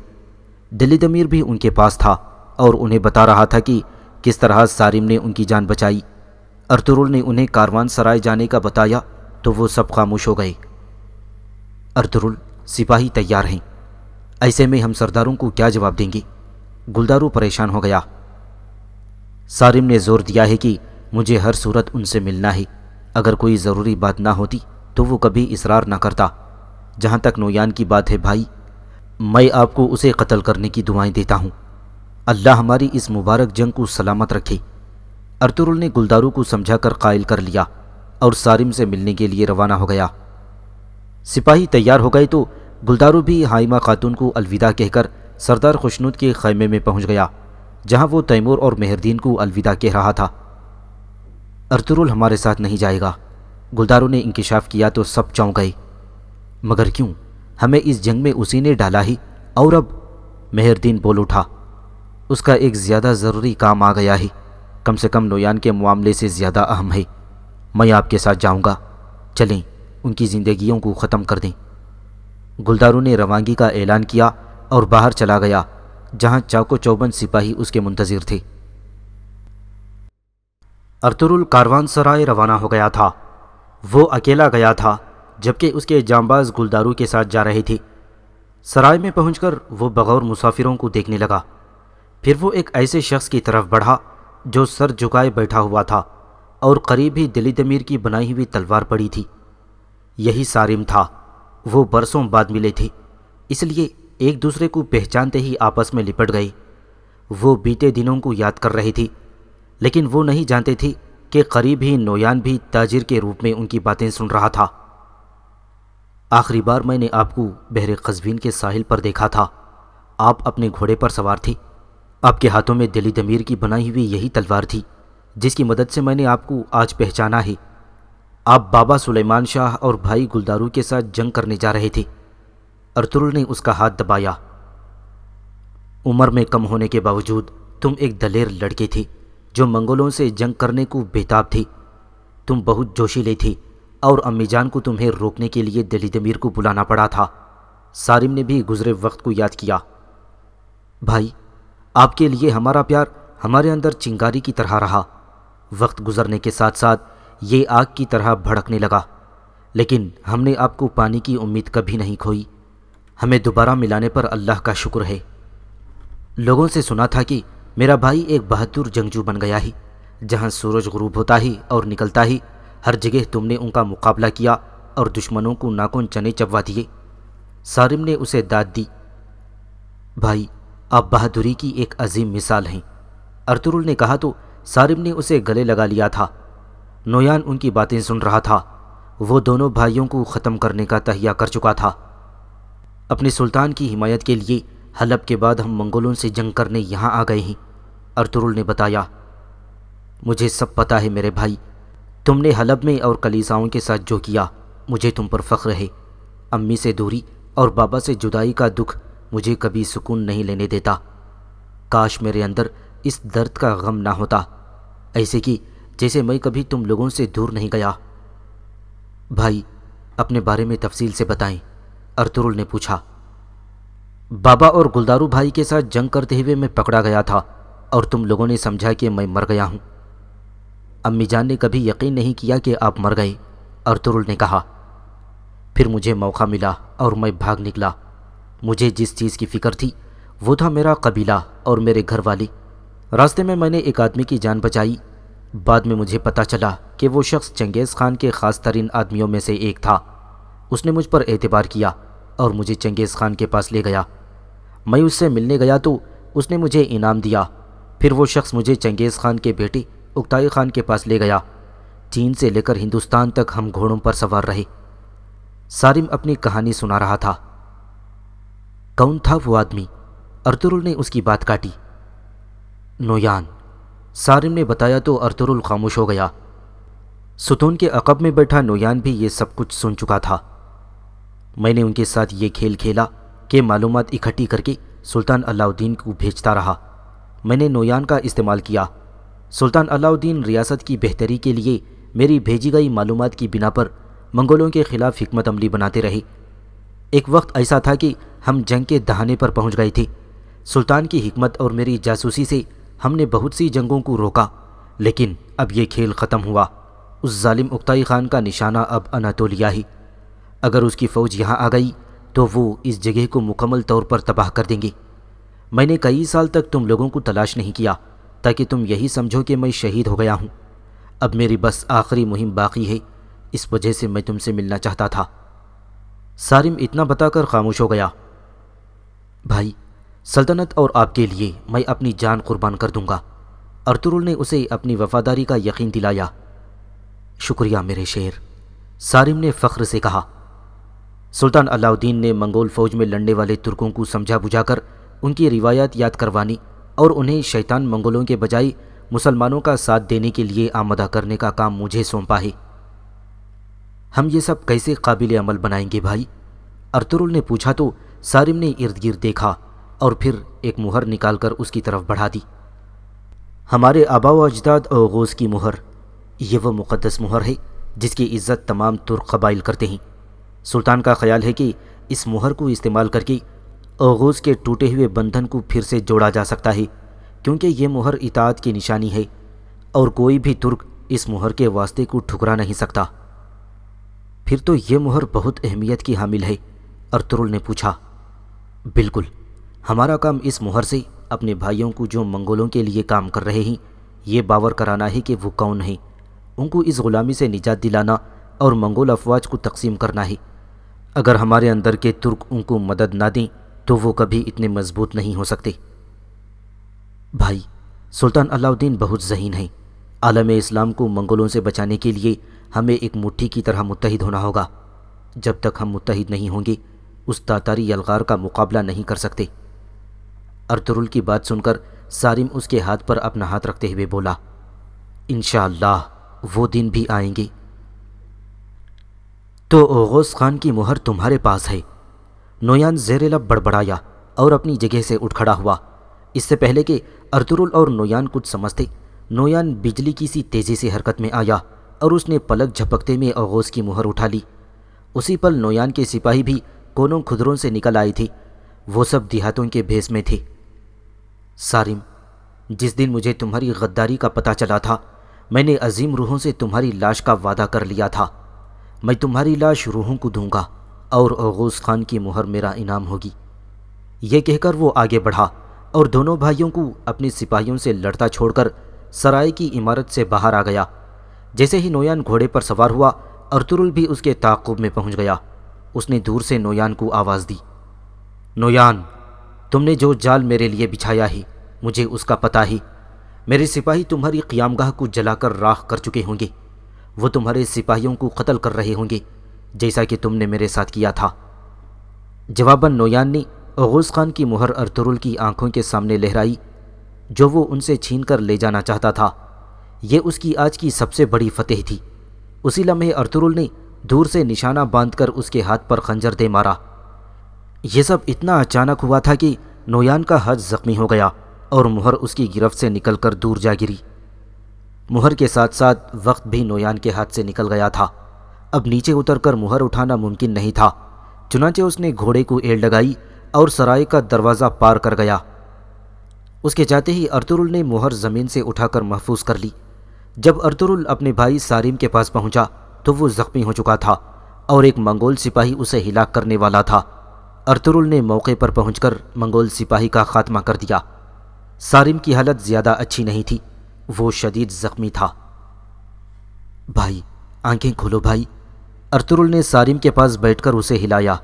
دلید امیر بھی ان کے پاس تھا اور انہیں بتا رہا تھا کہ کس طرح سارم نے ان کی جان بچائی۔ ارطغرل نے انہیں کاروان سرائے جانے کا بتایا تو وہ سب خاموش ہو گئے۔ ارطغرل، سپاہی تیار ہیں، ایسے میں ہم سرداروں کو کیا جواب دیں گے؟ گلدارو پریشان ہو گیا۔ سارم نے زور دیا ہے کہ مجھے ہر صورت ان سے ملنا ہے، اگر کوئی ضروری بات نہ ہوتی تو وہ کبھی اصرار نہ کرتا۔ جہاں تک نویان کی بات ہے بھائی، میں آپ کو اسے قتل کرنے کی دعائیں دیتا ہوں، اللہ ہماری اس مبارک جنگ کو سلامت رکھے۔ ارطغرل نے گلدارو کو سمجھا کر قائل کر لیا اور سارم سے ملنے کے لیے روانہ ہو گیا۔ سپاہی تیار ہو گئے تو گلدارو بھی حائمہ خاتون کو الوداع کہہ کر سردار خوشنود کے خیمے میں پہنچ گیا، جہاں وہ تیمور اور مہردین کو الوداع کہہ رہا تھا۔ ارطغرل ہمارے ساتھ نہیں جائے گا، گلدارو نے انکشاف کیا تو سب چونک گئے۔ مگر کیوں؟ ہمیں اس جنگ میں اسی نے ڈالا ہی، اور اب؟ مہردین بول اٹھا، اس کا ایک زیادہ ضروری کام آ گیا ہے، کم سے کم نویان کے معاملے سے زیادہ اہم ہے۔ میں آپ کے ساتھ جاؤں گا، چلیں ان کی زندگیوں کو ختم کر دیں۔ گلدارو نے روانگی کا اعلان کیا اور باہر چلا گیا، جہاں چاکو چوبند سپاہی اس کے منتظر تھے۔ ارطغرل کاروان سرائے روانہ ہو گیا تھا۔ وہ اکیلا گیا تھا، جبکہ اس کے جانباز گلدارو کے ساتھ جا رہے تھے۔ سرائے میں پہنچ کر وہ بغور مسافروں کو دیکھنے لگا۔ پھر وہ ایک ایسے شخص کی طرف بڑھا جو سر جھکائے بیٹھا ہوا تھا اور قریب ہی دلید امیر کی بنائی ہوئی تلوار پڑی تھی۔ یہی سارم تھا۔ وہ برسوں بعد ملے تھے، اس لیے ایک دوسرے کو پہچانتے ہی آپس میں لپٹ گئے۔ وہ بیتے دنوں کو یاد کر رہے تھے، لیکن وہ نہیں جانتے تھے کہ قریب ہی نویان بھی تاجر کے روپ میں ان کی باتیں سن رہا تھا۔ آخری بار میں نے آپ کو بحر قزوین کے ساحل پر دیکھا تھا، آپ اپنے گھوڑے پر سوار تھے، آپ کے ہاتھوں میں دلید امیر کی بنائی ہوئی یہی تلوار تھی جس کی مدد سے میں نے آپ کو آج پہچانا ہے۔ آپ بابا سلیمان شاہ اور بھائی گلدارو کے ساتھ جنگ کرنے جا رہے تھے۔ ارطغرل نے اس کا ہاتھ دبایا۔ عمر میں کم ہونے کے باوجود تم ایک دلیر لڑکے تھے جو منگولوں سے جنگ کرنے کو بےتاب تھے۔ تم بہت جوشیلے تھے اور امی جان کو تمہیں روکنے کے لیے دلید امیر کو بلانا پڑا تھا۔ سارم نے بھی گزرے وقت کو یاد کیا۔ بھائی، آپ کے لیے ہمارا پیار ہمارے اندر چنگاری کی طرح رہا۔ وقت گزرنے کے ساتھ ساتھ یہ آگ کی طرح بھڑکنے لگا، لیکن ہم نے آپ کو پانے کی امید کبھی نہیں کھوئی۔ ہمیں دوبارہ ملانے پر اللہ کا شکر ہے۔ لوگوں سے سنا تھا کہ میرا بھائی ایک بہادر جنگجو بن گیا ہے، جہاں سورج غروب ہوتا ہی اور نکلتا ہی ہر جگہ تم نے ان کا مقابلہ کیا اور دشمنوں کو ناخن چنے چبوا دیے۔ صارم نے اسے داد دی۔ بھائی، آپ بہادری کی ایک عظیم مثال ہیں، ارطغرل نے کہا تو صارم نے اسے گلے لگا لیا تھا۔ نویان ان کی باتیں سن رہا تھا۔ وہ دونوں بھائیوں کو ختم کرنے کا تہیہ کر چکا تھا۔ اپنے سلطان کی حمایت کے لیے حلب کے بعد ہم منگولوں سے جنگ کرنے یہاں آ گئے ہیں، ارطغرل نے بتایا۔ مجھے سب پتہ ہے میرے بھائی، تم نے حلب میں اور کلیساؤں کے ساتھ جو کیا، مجھے تم پر فخر ہے۔ امی سے دوری اور بابا سے جدائی کا دکھ مجھے کبھی سکون نہیں لینے دیتا۔ کاش میرے اندر اس درد کا غم نہ ہوتا، ایسے کہ جیسے میں کبھی تم لوگوں سے دور نہیں گیا۔ بھائی، اپنے بارے میں تفصیل سے بتائیں، ارطغرل نے پوچھا۔ بابا اور گلدارو بھائی کے ساتھ جنگ کرتے ہوئے میں پکڑا گیا تھا اور تم لوگوں نے سمجھا کہ میں مر گیا ہوں۔ امی جان نے کبھی یقین نہیں کیا کہ آپ مر گئے، ارطغرل نے کہا۔ پھر مجھے موقع ملا اور میں بھاگ نکلا۔ مجھے جس چیز کی فکر تھی وہ تھا میرا قبیلہ اور میرے گھر والے۔ راستے میں نے ایک آدمی کی جان بچائی۔ بعد میں مجھے پتہ چلا کہ وہ شخص چنگیز خان کے خاص ترین آدمیوں میں سے ایک تھا۔ اس نے مجھ پر اعتبار کیا اور مجھے چنگیز خان کے پاس لے گیا۔ میں اس سے ملنے گیا تو اس نے مجھے انعام دیا۔ پھر وہ شخص مجھے چنگیز خان کے بیٹے اکتائی خان کے پاس لے گیا۔ چین سے لے کر ہندوستان تک ہم گھوڑوں پر سوار رہے۔ صارم اپنی کہانی سنا رہا تھا۔ کون تھا وہ آدمی؟ ارطغرل نے اس کی بات کاٹی۔ نویان، صارم نے بتایا تو ارطغرل خاموش ہو گیا۔ ستون کے عقب میں بیٹھا نویان بھی یہ سب کچھ سن چکا تھا۔ میں نے ان کے ساتھ یہ کھیل کھیلا کہ معلومات اکٹھی کر کے سلطان علاء الدین کو بھیجتا رہا۔ میں نے نویان کا استعمال کیا۔ سلطان علاء الدین ریاست کی بہتری کے لیے میری بھیجی گئی معلومات کی بنا پر منگولوں کے خلاف حکمت عملی بناتے رہے۔ ایک وقت ایسا تھا کہ ہم جنگ کے دہانے پر پہنچ گئے تھے۔ سلطان کی حکمت اور میری جاسوسی سے ہم نے بہت سی جنگوں کو روکا، لیکن اب یہ کھیل ختم ہوا۔ اس ظالم اکتائی خان کا نشانہ اب اناتولیا ہی۔ اگر اس کی فوج یہاں آ گئی تو وہ اس جگہ کو مکمل طور پر تباہ کر دیں گے۔ میں نے کئی سال تک تم لوگوں کو تلاش نہیں کیا تاکہ تم یہی سمجھو کہ میں شہید ہو گیا ہوں۔ اب میری بس آخری مہم باقی ہے، اس وجہ سے میں تم سے ملنا چاہتا تھا۔ صارم اتنا بتا کر خاموش ہو گیا۔ بھائی، سلطنت اور آپ کے لیے میں اپنی جان قربان کر دوں گا، ارطغرل نے اسے اپنی وفاداری کا یقین دلایا۔ شکریہ میرے شیر، صارم نے فخر سے کہا۔ سلطان علاء الدین نے منگول فوج میں لڑنے والے ترکوں کو سمجھا بجھا کر ان کی روایات یاد کروانی اور انہیں شیطان منگولوں کے بجائے مسلمانوں کا ساتھ دینے کے لیے آمادہ کرنے کا کام مجھے سونپا ہے۔ ہم یہ سب کیسے قابل عمل بنائیں گے بھائی؟ ارطغرل نے پوچھا تو صارم نے ارد گرد دیکھا اور پھر ایک مہر نکال کر اس کی طرف بڑھا دی۔ ہمارے آبا و اجداد اوغوز کی مہر، یہ وہ مقدس مہر ہے جس کی عزت تمام ترک قبائل کرتے ہیں۔ سلطان کا خیال ہے کہ اس مہر کو استعمال کر کے اوغوز کے ٹوٹے ہوئے بندھن کو پھر سے جوڑا جا سکتا ہے، کیونکہ یہ مہر اطاعت کی نشانی ہے اور کوئی بھی ترک اس مہر کے واسطے کو ٹھکرا نہیں سکتا۔ پھر تو یہ مہر بہت اہمیت کی حامل ہے، ارطغرل نے پوچھا۔ بالکل، ہمارا کام اس مہر سے اپنے بھائیوں کو جو منگولوں کے لیے کام کر رہے ہیں یہ باور کرانا ہے کہ وہ کون ہیں، ان کو اس غلامی سے نجات دلانا اور منگول افواج کو تقسیم کرنا ہے۔ اگر ہمارے اندر کے ترک ان کو مدد نہ دیں تو وہ کبھی اتنے مضبوط نہیں ہو سکتے۔ بھائی، سلطان علاء الدین بہت ذہین ہیں۔ عالم اسلام کو منگولوں سے بچانے کے لیے ہمیں ایک مٹھی کی طرح متحد ہونا ہوگا۔ جب تک ہم متحد نہیں ہوں گے اس تاتاری یلغار کا مقابلہ نہیں کر سکتے۔ ارطغرل کی بات سن کر صارم اس کے ہاتھ پر اپنا ہاتھ رکھتے ہوئے بولا، انشاءاللہ وہ دن بھی آئیں گے۔ تو اوغوز خان کی مہر تمہارے پاس ہے؟ نویان زیر لب بڑبڑایا اور اپنی جگہ سے اٹھ کھڑا ہوا۔ اس سے پہلے کہ ارطغرل اور نویان کچھ سمجھتے، نویان بجلی کی سی تیزی سے حرکت میں آیا اور اس نے پلک جھپکتے میں اوغوز کی مہر اٹھا لی۔ اسی پل نویان کے سپاہی بھی کونوں کھدروں سے نکل آئے تھے۔ وہ سب دیہاتوں کے بھیس میں تھے۔ صارم، جس دن مجھے تمہاری غداری کا پتہ چلا تھا میں نے عظیم روحوں سے تمہاری لاش کا وعدہ کر لیا تھا۔ میں تمہاری لاش روحوں کو دوں گا اور اوغوز خان کی مہر میرا انعام ہوگی۔ یہ کہہ کر وہ آگے بڑھا اور دونوں بھائیوں کو اپنی سپاہیوں سے لڑتا چھوڑ کر سرائے کی عمارت سے باہر آ گیا۔ جیسے ہی نویان گھوڑے پر سوار ہوا، ارطغرل بھی اس کے تعاقب میں پہنچ گیا۔ اس نے دور سے نویان کو آواز دی، نویان، تم نے جو جال میرے لیے بچھایا ہے مجھے اس کا پتہ ہے۔ میرے سپاہی تمہاری قیامگاہ کو جلا کر راکھ کر چکے ہوں گے۔ وہ تمہارے سپاہیوں کو قتل کر رہے ہوں گے جیسا کہ تم نے میرے ساتھ کیا تھا۔ جواباً نویان نے اوغوز خان کی مہر ارطغرل کی آنکھوں کے سامنے لہرائی جو وہ ان سے چھین کر لے جانا چاہتا تھا۔ یہ اس کی آج کی سب سے بڑی فتح تھی۔ اسی لمحے ارطغرل نے دور سے نشانہ باندھ کر اس کے ہاتھ پر خنجر دے مارا۔ یہ سب اتنا اچانک ہوا تھا کہ نویان کا ہاتھ زخمی ہو گیا اور مہر اس کی گرفت سے نکل کر دور جا گری۔ مہر کے ساتھ ساتھ وقت بھی نویان کے ہاتھ سے نکل گیا تھا۔ اب نیچے اتر کر مہر اٹھانا ممکن نہیں تھا، چنانچہ اس نے گھوڑے کو ایڑ لگائی اور سرائے کا دروازہ پار کر گیا۔ اس کے جاتے ہی ارطغرل نے مہر زمین سے اٹھا کر محفوظ کر لی۔ جب ارطغرل اپنے بھائی سارم کے پاس پہنچا تو وہ زخمی ہو چکا تھا اور ایک منگول سپاہی اسے ہلاک کرنے والا تھا۔ ارطغرل نے موقع پر پہنچ کر منگول سپاہی کا خاتمہ کر دیا۔ سارم کی حالت زیادہ اچھی نہیں تھی، وہ شدید زخمی تھا۔ بھائی، آنکھیں کھولو بھائی، ارطغرل نے سارم کے پاس بیٹھ کر اسے ہلایا۔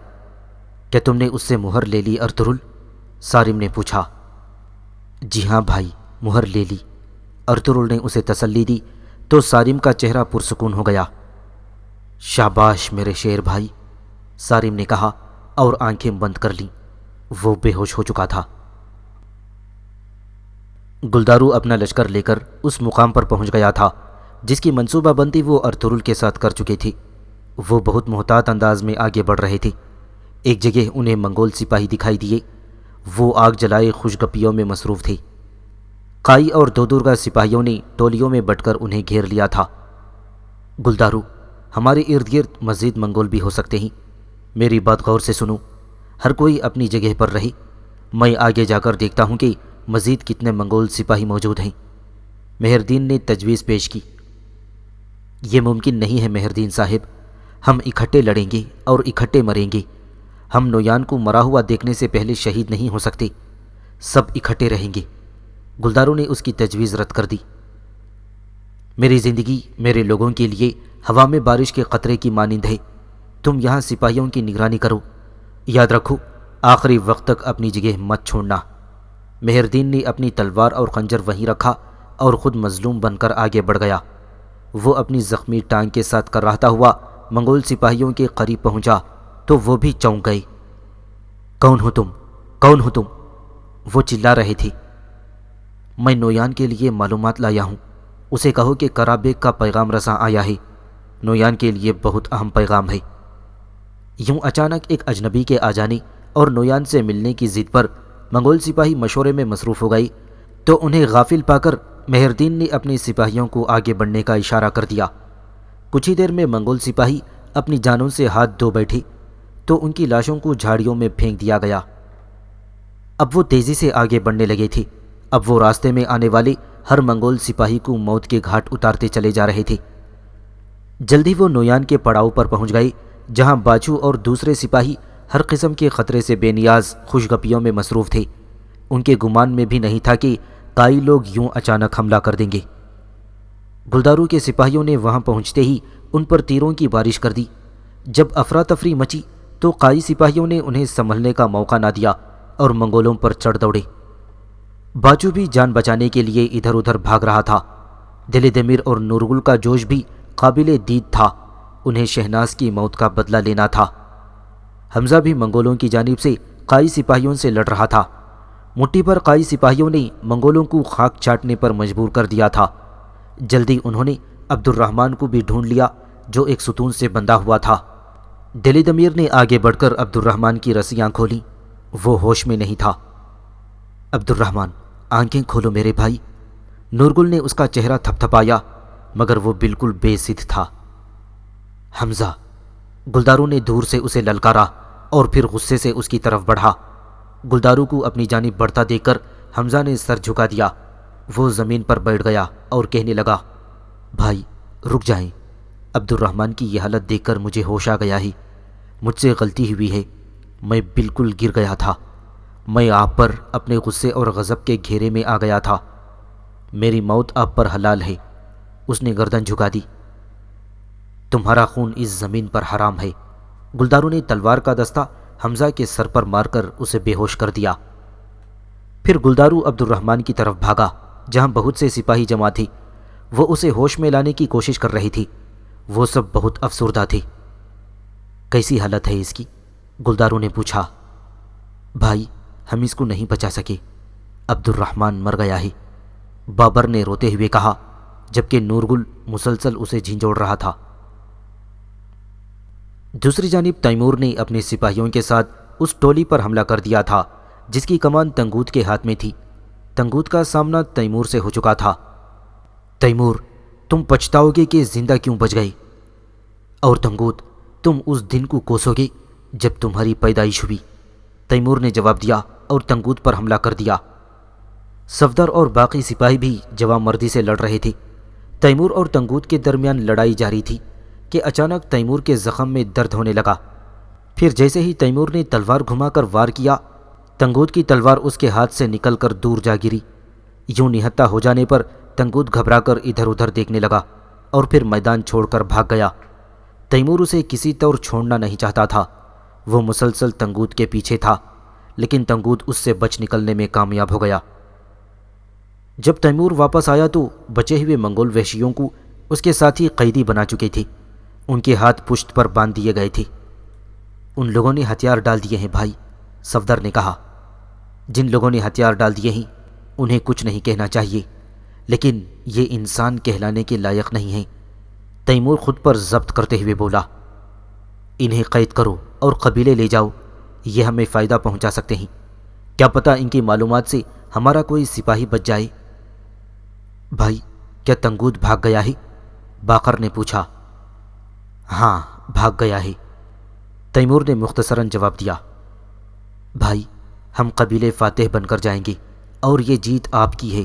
کیا تم نے اس سے مہر لے لی ارطغرل؟ سارم نے پوچھا۔ جی ہاں بھائی، مہر لے لی، ارطغرل نے اسے تسلی دی تو سارم کا چہرہ پرسکون ہو گیا۔ شاباش میرے شیر بھائی، سارم نے کہا اور آنکھیں بند کر لیں۔ وہ بے ہوش ہو چکا تھا۔ گلدارو اپنا لشکر لے کر اس مقام پر پہنچ گیا تھا جس کی منصوبہ بندی وہ ارطغرل کے ساتھ کر چکے تھے۔ وہ بہت محتاط انداز میں آگے بڑھ رہے تھے۔ ایک جگہ انہیں منگول سپاہی دکھائی دیے۔ وہ آگ جلائے خوشگپیوں میں مصروف تھے۔ قائی اور دودرگا سپاہیوں نے ٹولیوں میں بٹ کر انہیں گھیر لیا تھا۔ گلدارو، ہمارے ارد گرد مزید منگول بھی ہو سکتے ہیں، میری بات غور سے سنو، ہر کوئی اپنی جگہ پر رہے، میں آگے جا کر دیکھتا ہوں کہ مزید کتنے منگول سپاہی موجود ہیں۔ مہردین نے تجویز پیش کی۔ یہ ممکن نہیں ہے مہردین صاحب، ہم اکٹھے لڑیں گے اور اکٹھے مریں گے۔ ہم نویان کو مرا ہوا دیکھنے سے پہلے شہید نہیں ہو سکتے، سب اکٹھے رہیں گے۔ گلدارو نے اس کی تجویز رد کر دی۔ میری زندگی میرے لوگوں کے لیے ہوا میں بارش کے قطرے کی مانند ہے، تم یہاں سپاہیوں کی نگرانی کرو، یاد رکھو آخری وقت تک اپنی جگہ مت چھوڑنا۔ مہردین نے اپنی تلوار اور خنجر وہیں رکھا اور خود مظلوم بن کر آگے بڑھ گیا۔ وہ اپنی زخمی ٹانگ کے ساتھ کراہتا ہوا منگول سپاہیوں کے قریب پہنچا تو وہ بھی چونک گئے۔ کون ہو تم؟ کون ہو تم؟ وہ چلا رہے تھے۔ میں نویان کے لیے معلومات لایا ہوں، اسے کہو کہ کرا بیگ کا پیغام رساں آیا ہے، نویان کے لیے بہت اہم پیغام ہے۔ یوں اچانک ایک اجنبی کے آ جانے اور نویان سے ملنے کی ضد پر منگول سپاہی مشورے میں مصروف ہو گئی تو انہیں غافل پا کر مہردین نے اپنے سپاہیوں کو آگے بڑھنے کا اشارہ کر دیا۔ کچھ ہی دیر میں منگول سپاہی اپنی جانوں سے ہاتھ دھو بیٹھے تو ان کی لاشوں کو جھاڑیوں میں پھینک دیا گیا۔ اب وہ تیزی سے آگے بڑھنے لگے تھے۔ اب وہ راستے میں آنے والے ہر منگول سپاہی کو موت کے گھاٹ اتارتے چلے جا رہے تھے۔ جلدی وہ نویان کے پڑاؤ پر پہنچ گئے جہاں باچو اور دوسرے سپاہی ہر قسم کے خطرے سے بے نیاز خوشگپیوں میں مصروف تھے۔ ان کے گمان میں بھی نہیں تھا کہ قائی لوگ یوں اچانک حملہ کر دیں گے۔ گلدارو کے سپاہیوں نے وہاں پہنچتے ہی ان پر تیروں کی بارش کر دی۔ جب افراتفری مچی تو قائی سپاہیوں نے انہیں سنبھلنے کا موقع نہ دیا اور منگولوں پر چڑھ دوڑے۔ باچو بھی جان بچانے کے لیے ادھر ادھر بھاگ رہا تھا۔ دل دمیر اور نورگل کا جوش بھی قابل دید تھا، انہیں شہناز کی موت کا بدلہ لینا تھا۔ حمزہ بھی منگولوں کی جانب سے قائی سپاہیوں سے لڑ رہا تھا۔ مٹھی پر قائی سپاہیوں نے منگولوں کو خاک چاٹنے پر مجبور کر دیا تھا۔ جلدی انہوں نے عبد الرحمن کو بھی ڈھونڈ لیا جو ایک ستون سے بندھا ہوا تھا۔ دل دمیر نے آگے بڑھ کر عبد الرحمن کی رسیاں کھولیں، وہ ہوش میں نہیں تھا۔ عبد الرحمن، آنکھیں کھولو میرے بھائی۔ نورگل نے اس کا چہرہ تھپتھپایا مگر وہ بالکل بے سدھ تھا۔ حمزہ، گلدارو نے دور سے اسے للکارا اور پھر غصے سے اس کی طرف بڑھا۔ گلدارو کو اپنی جانب بڑھتا دیکھ کر حمزہ نے سر جھکا دیا۔ وہ زمین پر بیٹھ گیا اور کہنے لگا، بھائی رک جائیں، عبد الرحمن کی یہ حالت دیکھ کر مجھے ہوش آ گیا ہے، مجھ سے غلطی ہوئی ہے، میں بالکل گر گیا تھا، میں آپ پر اپنے غصے اور غضب کے گھیرے میں آ گیا تھا۔ میری موت آپ پر حلال ہے۔ اس نے گردن جھکا دی۔ تمہارا خون اس زمین پر حرام ہے۔ گلدارو نے تلوار کا دستہ حمزہ کے سر پر مار کر اسے بے ہوش کر دیا۔ پھر گلدارو عبد الرحمن کی طرف بھاگا جہاں بہت سے سپاہی جمع تھے۔ وہ اسے ہوش میں لانے کی کوشش کر رہی تھی۔ وہ سب بہت افسردہ تھے۔ کیسی حالت ہے اس کی؟ گلدارو نے پوچھا۔ بھائی، ہم اس کو نہیں بچا سکے۔ عبد الرحمن مر گیا ہے، بابر نے روتے ہوئے کہا، جبکہ نورگل مسلسل اسے جھنجھوڑ رہا تھا۔ دوسری جانب تیمور نے اپنے سپاہیوں کے ساتھ اس ٹولی پر حملہ کر دیا تھا جس کی کمان تنگوت کے ہاتھ میں تھی۔ تنگوت کا سامنا تیمور سے ہو چکا تھا۔ تیمور، تم پچھتاؤ گے کہ زندہ کیوں بچ گئے، اور تنگوت، تم اس دن کو کوسو گے جب تمہاری پیدائش ہوئی۔ تیمور نے جواب دیا اور تنگوت پر حملہ کر دیا۔ صفدر اور باقی سپاہی بھی جواں مردی سے لڑ رہے تھے۔ تیمور اور تنگوت کے درمیان لڑائی جاری تھی کہ اچانک تیمور کے زخم میں درد ہونے لگا۔ پھر جیسے ہی تیمور نے تلوار گھما کر وار کیا، تنگوت کی تلوار اس کے ہاتھ سے نکل کر دور جا گری۔ یوں نہتھا ہو جانے پر تنگوت گھبرا کر ادھر ادھر دیکھنے لگا اور پھر میدان چھوڑ کر بھاگ گیا۔ تیمور اسے کسی طور چھوڑنا نہیں چاہتا تھا۔ وہ مسلسل تنگوت کے پیچھے تھا، لیکن تنگوت اس سے بچ نکلنے میں کامیاب ہو گیا۔ جب تیمور واپس آیا تو بچے ہوئے منگول وحشیوں کو اس کے ساتھی قیدی بنا چکے تھے۔ ان کے ہاتھ پشت پر باندھ دیے گئے تھے۔ ان لوگوں نے ہتھیار ڈال دیے ہیں بھائی، صفدر نے کہا۔ جن لوگوں نے ہتھیار ڈال دیے ہیں انہیں کچھ نہیں کہنا چاہیے، لیکن یہ انسان کہلانے کے لائق نہیں ہیں، تیمور خود پر ضبط کرتے ہوئے بولا۔ انہیں قید کرو اور قبیلے لے جاؤ، یہ ہمیں فائدہ پہنچا سکتے ہیں۔ کیا پتہ ان کی معلومات سے ہمارا کوئی سپاہی بچ جائے۔ بھائی، کیا تنگوت بھاگ گیا ہے؟ باقر نے پوچھا۔ ہاں، بھاگ گیا ہے، تیمور نے مختصراً جواب دیا۔ بھائی، ہم قبیلے فاتح بن کر جائیں گے اور یہ جیت آپ کی ہے،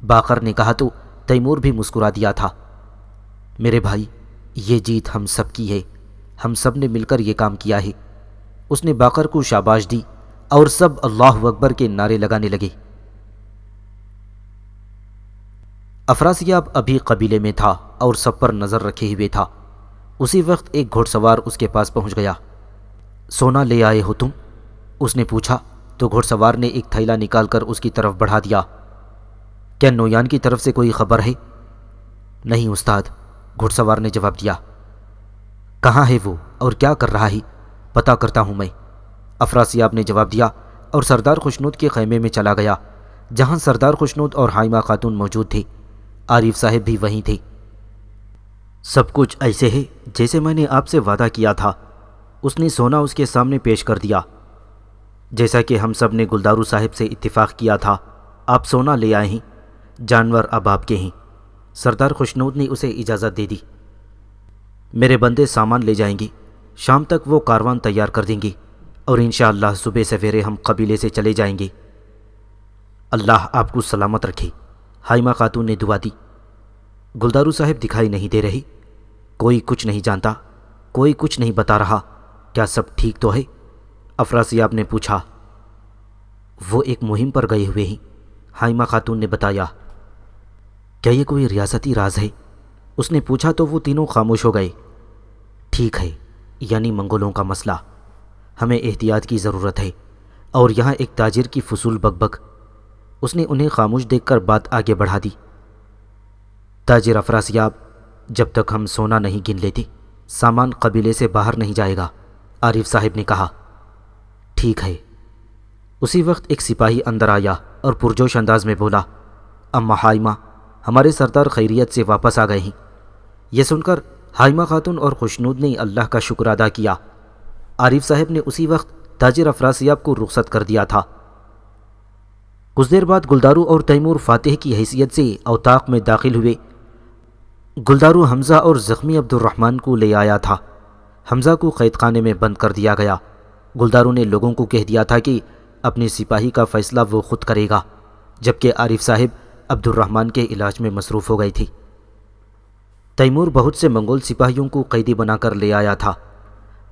باقر نے کہا تو تیمور بھی مسکرا دیا تھا۔ میرے بھائی، یہ جیت ہم سب کی ہے، ہم سب نے مل کر یہ کام کیا ہے۔ اس نے باقر کو شاباش دی اور سب اللہ اکبر کے نعرے لگانے لگے۔ افراسیاب ابھی قبیلے میں تھا اور سب پر نظر رکھے ہوئے تھا۔ اسی وقت ایک گھوڑ سوار اس کے پاس پہنچ گیا۔ سونا لے آئے ہو تم؟ اس نے پوچھا تو گھوڑ سوار نے ایک تھیلا نکال کر اس کی طرف بڑھا دیا۔ کیا نویان کی طرف سے کوئی خبر ہے؟ نہیں استاد، گھوڑ سوار نے جواب دیا۔ کہاں ہے وہ اور کیا کر رہا ہے؟ پتہ کرتا ہوں میں، افراسیاب نے جواب دیا اور سردار خوشنود کے خیمے میں چلا گیا جہاں سردار خوشنود اور حائمہ خاتون موجود تھے۔ عارف صاحب بھی وہیں تھے۔ سب کچھ ایسے ہے جیسے میں نے آپ سے وعدہ کیا تھا۔ اس نے سونا اس کے سامنے پیش کر دیا۔ جیسا کہ ہم سب نے گلدارو صاحب سے اتفاق کیا تھا، آپ سونا لے آئے ہیں، جانور اب آپ کے ہیں۔ سردار خوشنود نے اسے اجازت دے دی۔ میرے بندے سامان لے جائیں گے، شام تک وہ کاروان تیار کر دیں گے اور انشاءاللہ صبح سویرے ہم قبیلے سے چلے جائیں گے۔ اللہ آپ کو سلامت رکھے، حائمہ خاتون نے دعا دی۔ گلدارو صاحب دکھائی نہیں دے رہی؟ کوئی کچھ نہیں جانتا، کوئی کچھ نہیں بتا رہا، کیا سب ٹھیک تو ہے؟ افراسیاب نے پوچھا۔ وہ ایک مہم پر گئے ہوئے ہیں، حائمہ خاتون نے بتایا۔ کیا یہ کوئی ریاستی راز ہے؟ اس نے پوچھا تو وہ تینوں خاموش ہو گئے۔ ٹھیک ہے، یعنی منگولوں کا مسئلہ، ہمیں احتیاط کی ضرورت ہے، اور یہاں ایک تاجر کی فضول بک۔ اس نے انہیں خاموش دیکھ کر بات آگے بڑھا دی۔ تاجر افراسیاب، جب تک ہم سونا نہیں گن لیتے سامان قبیلے سے باہر نہیں جائے گا، عارف صاحب نے کہا۔ ٹھیک ہے۔ اسی وقت ایک سپاہی اندر آیا اور پرجوش انداز میں بولا، اما حائمہ، ہمارے سردار خیریت سے واپس آ گئے ہیں۔ یہ سن کر حائمہ خاتون اور خوشنود نے اللہ کا شکر ادا کیا۔ عارف صاحب نے اسی وقت تاجر افراسیاب کو رخصت کر دیا تھا۔ کچھ دیر بعد گلدارو اور تیمور فاتح کی حیثیت سے اوطاق میں داخل ہوئے۔ گلدارو حمزہ اور زخمی عبد الرحمن کو لے آیا تھا۔ حمزہ کو قید خانے میں بند کر دیا گیا۔ گلدارو نے لوگوں کو کہہ دیا تھا کہ اپنے سپاہی کا فیصلہ وہ خود کرے گا، جبکہ عارف صاحب عبد الرحمن کے علاج میں مصروف ہو گئی تھی۔ تیمور بہت سے منگول سپاہیوں کو قیدی بنا کر لے آیا تھا۔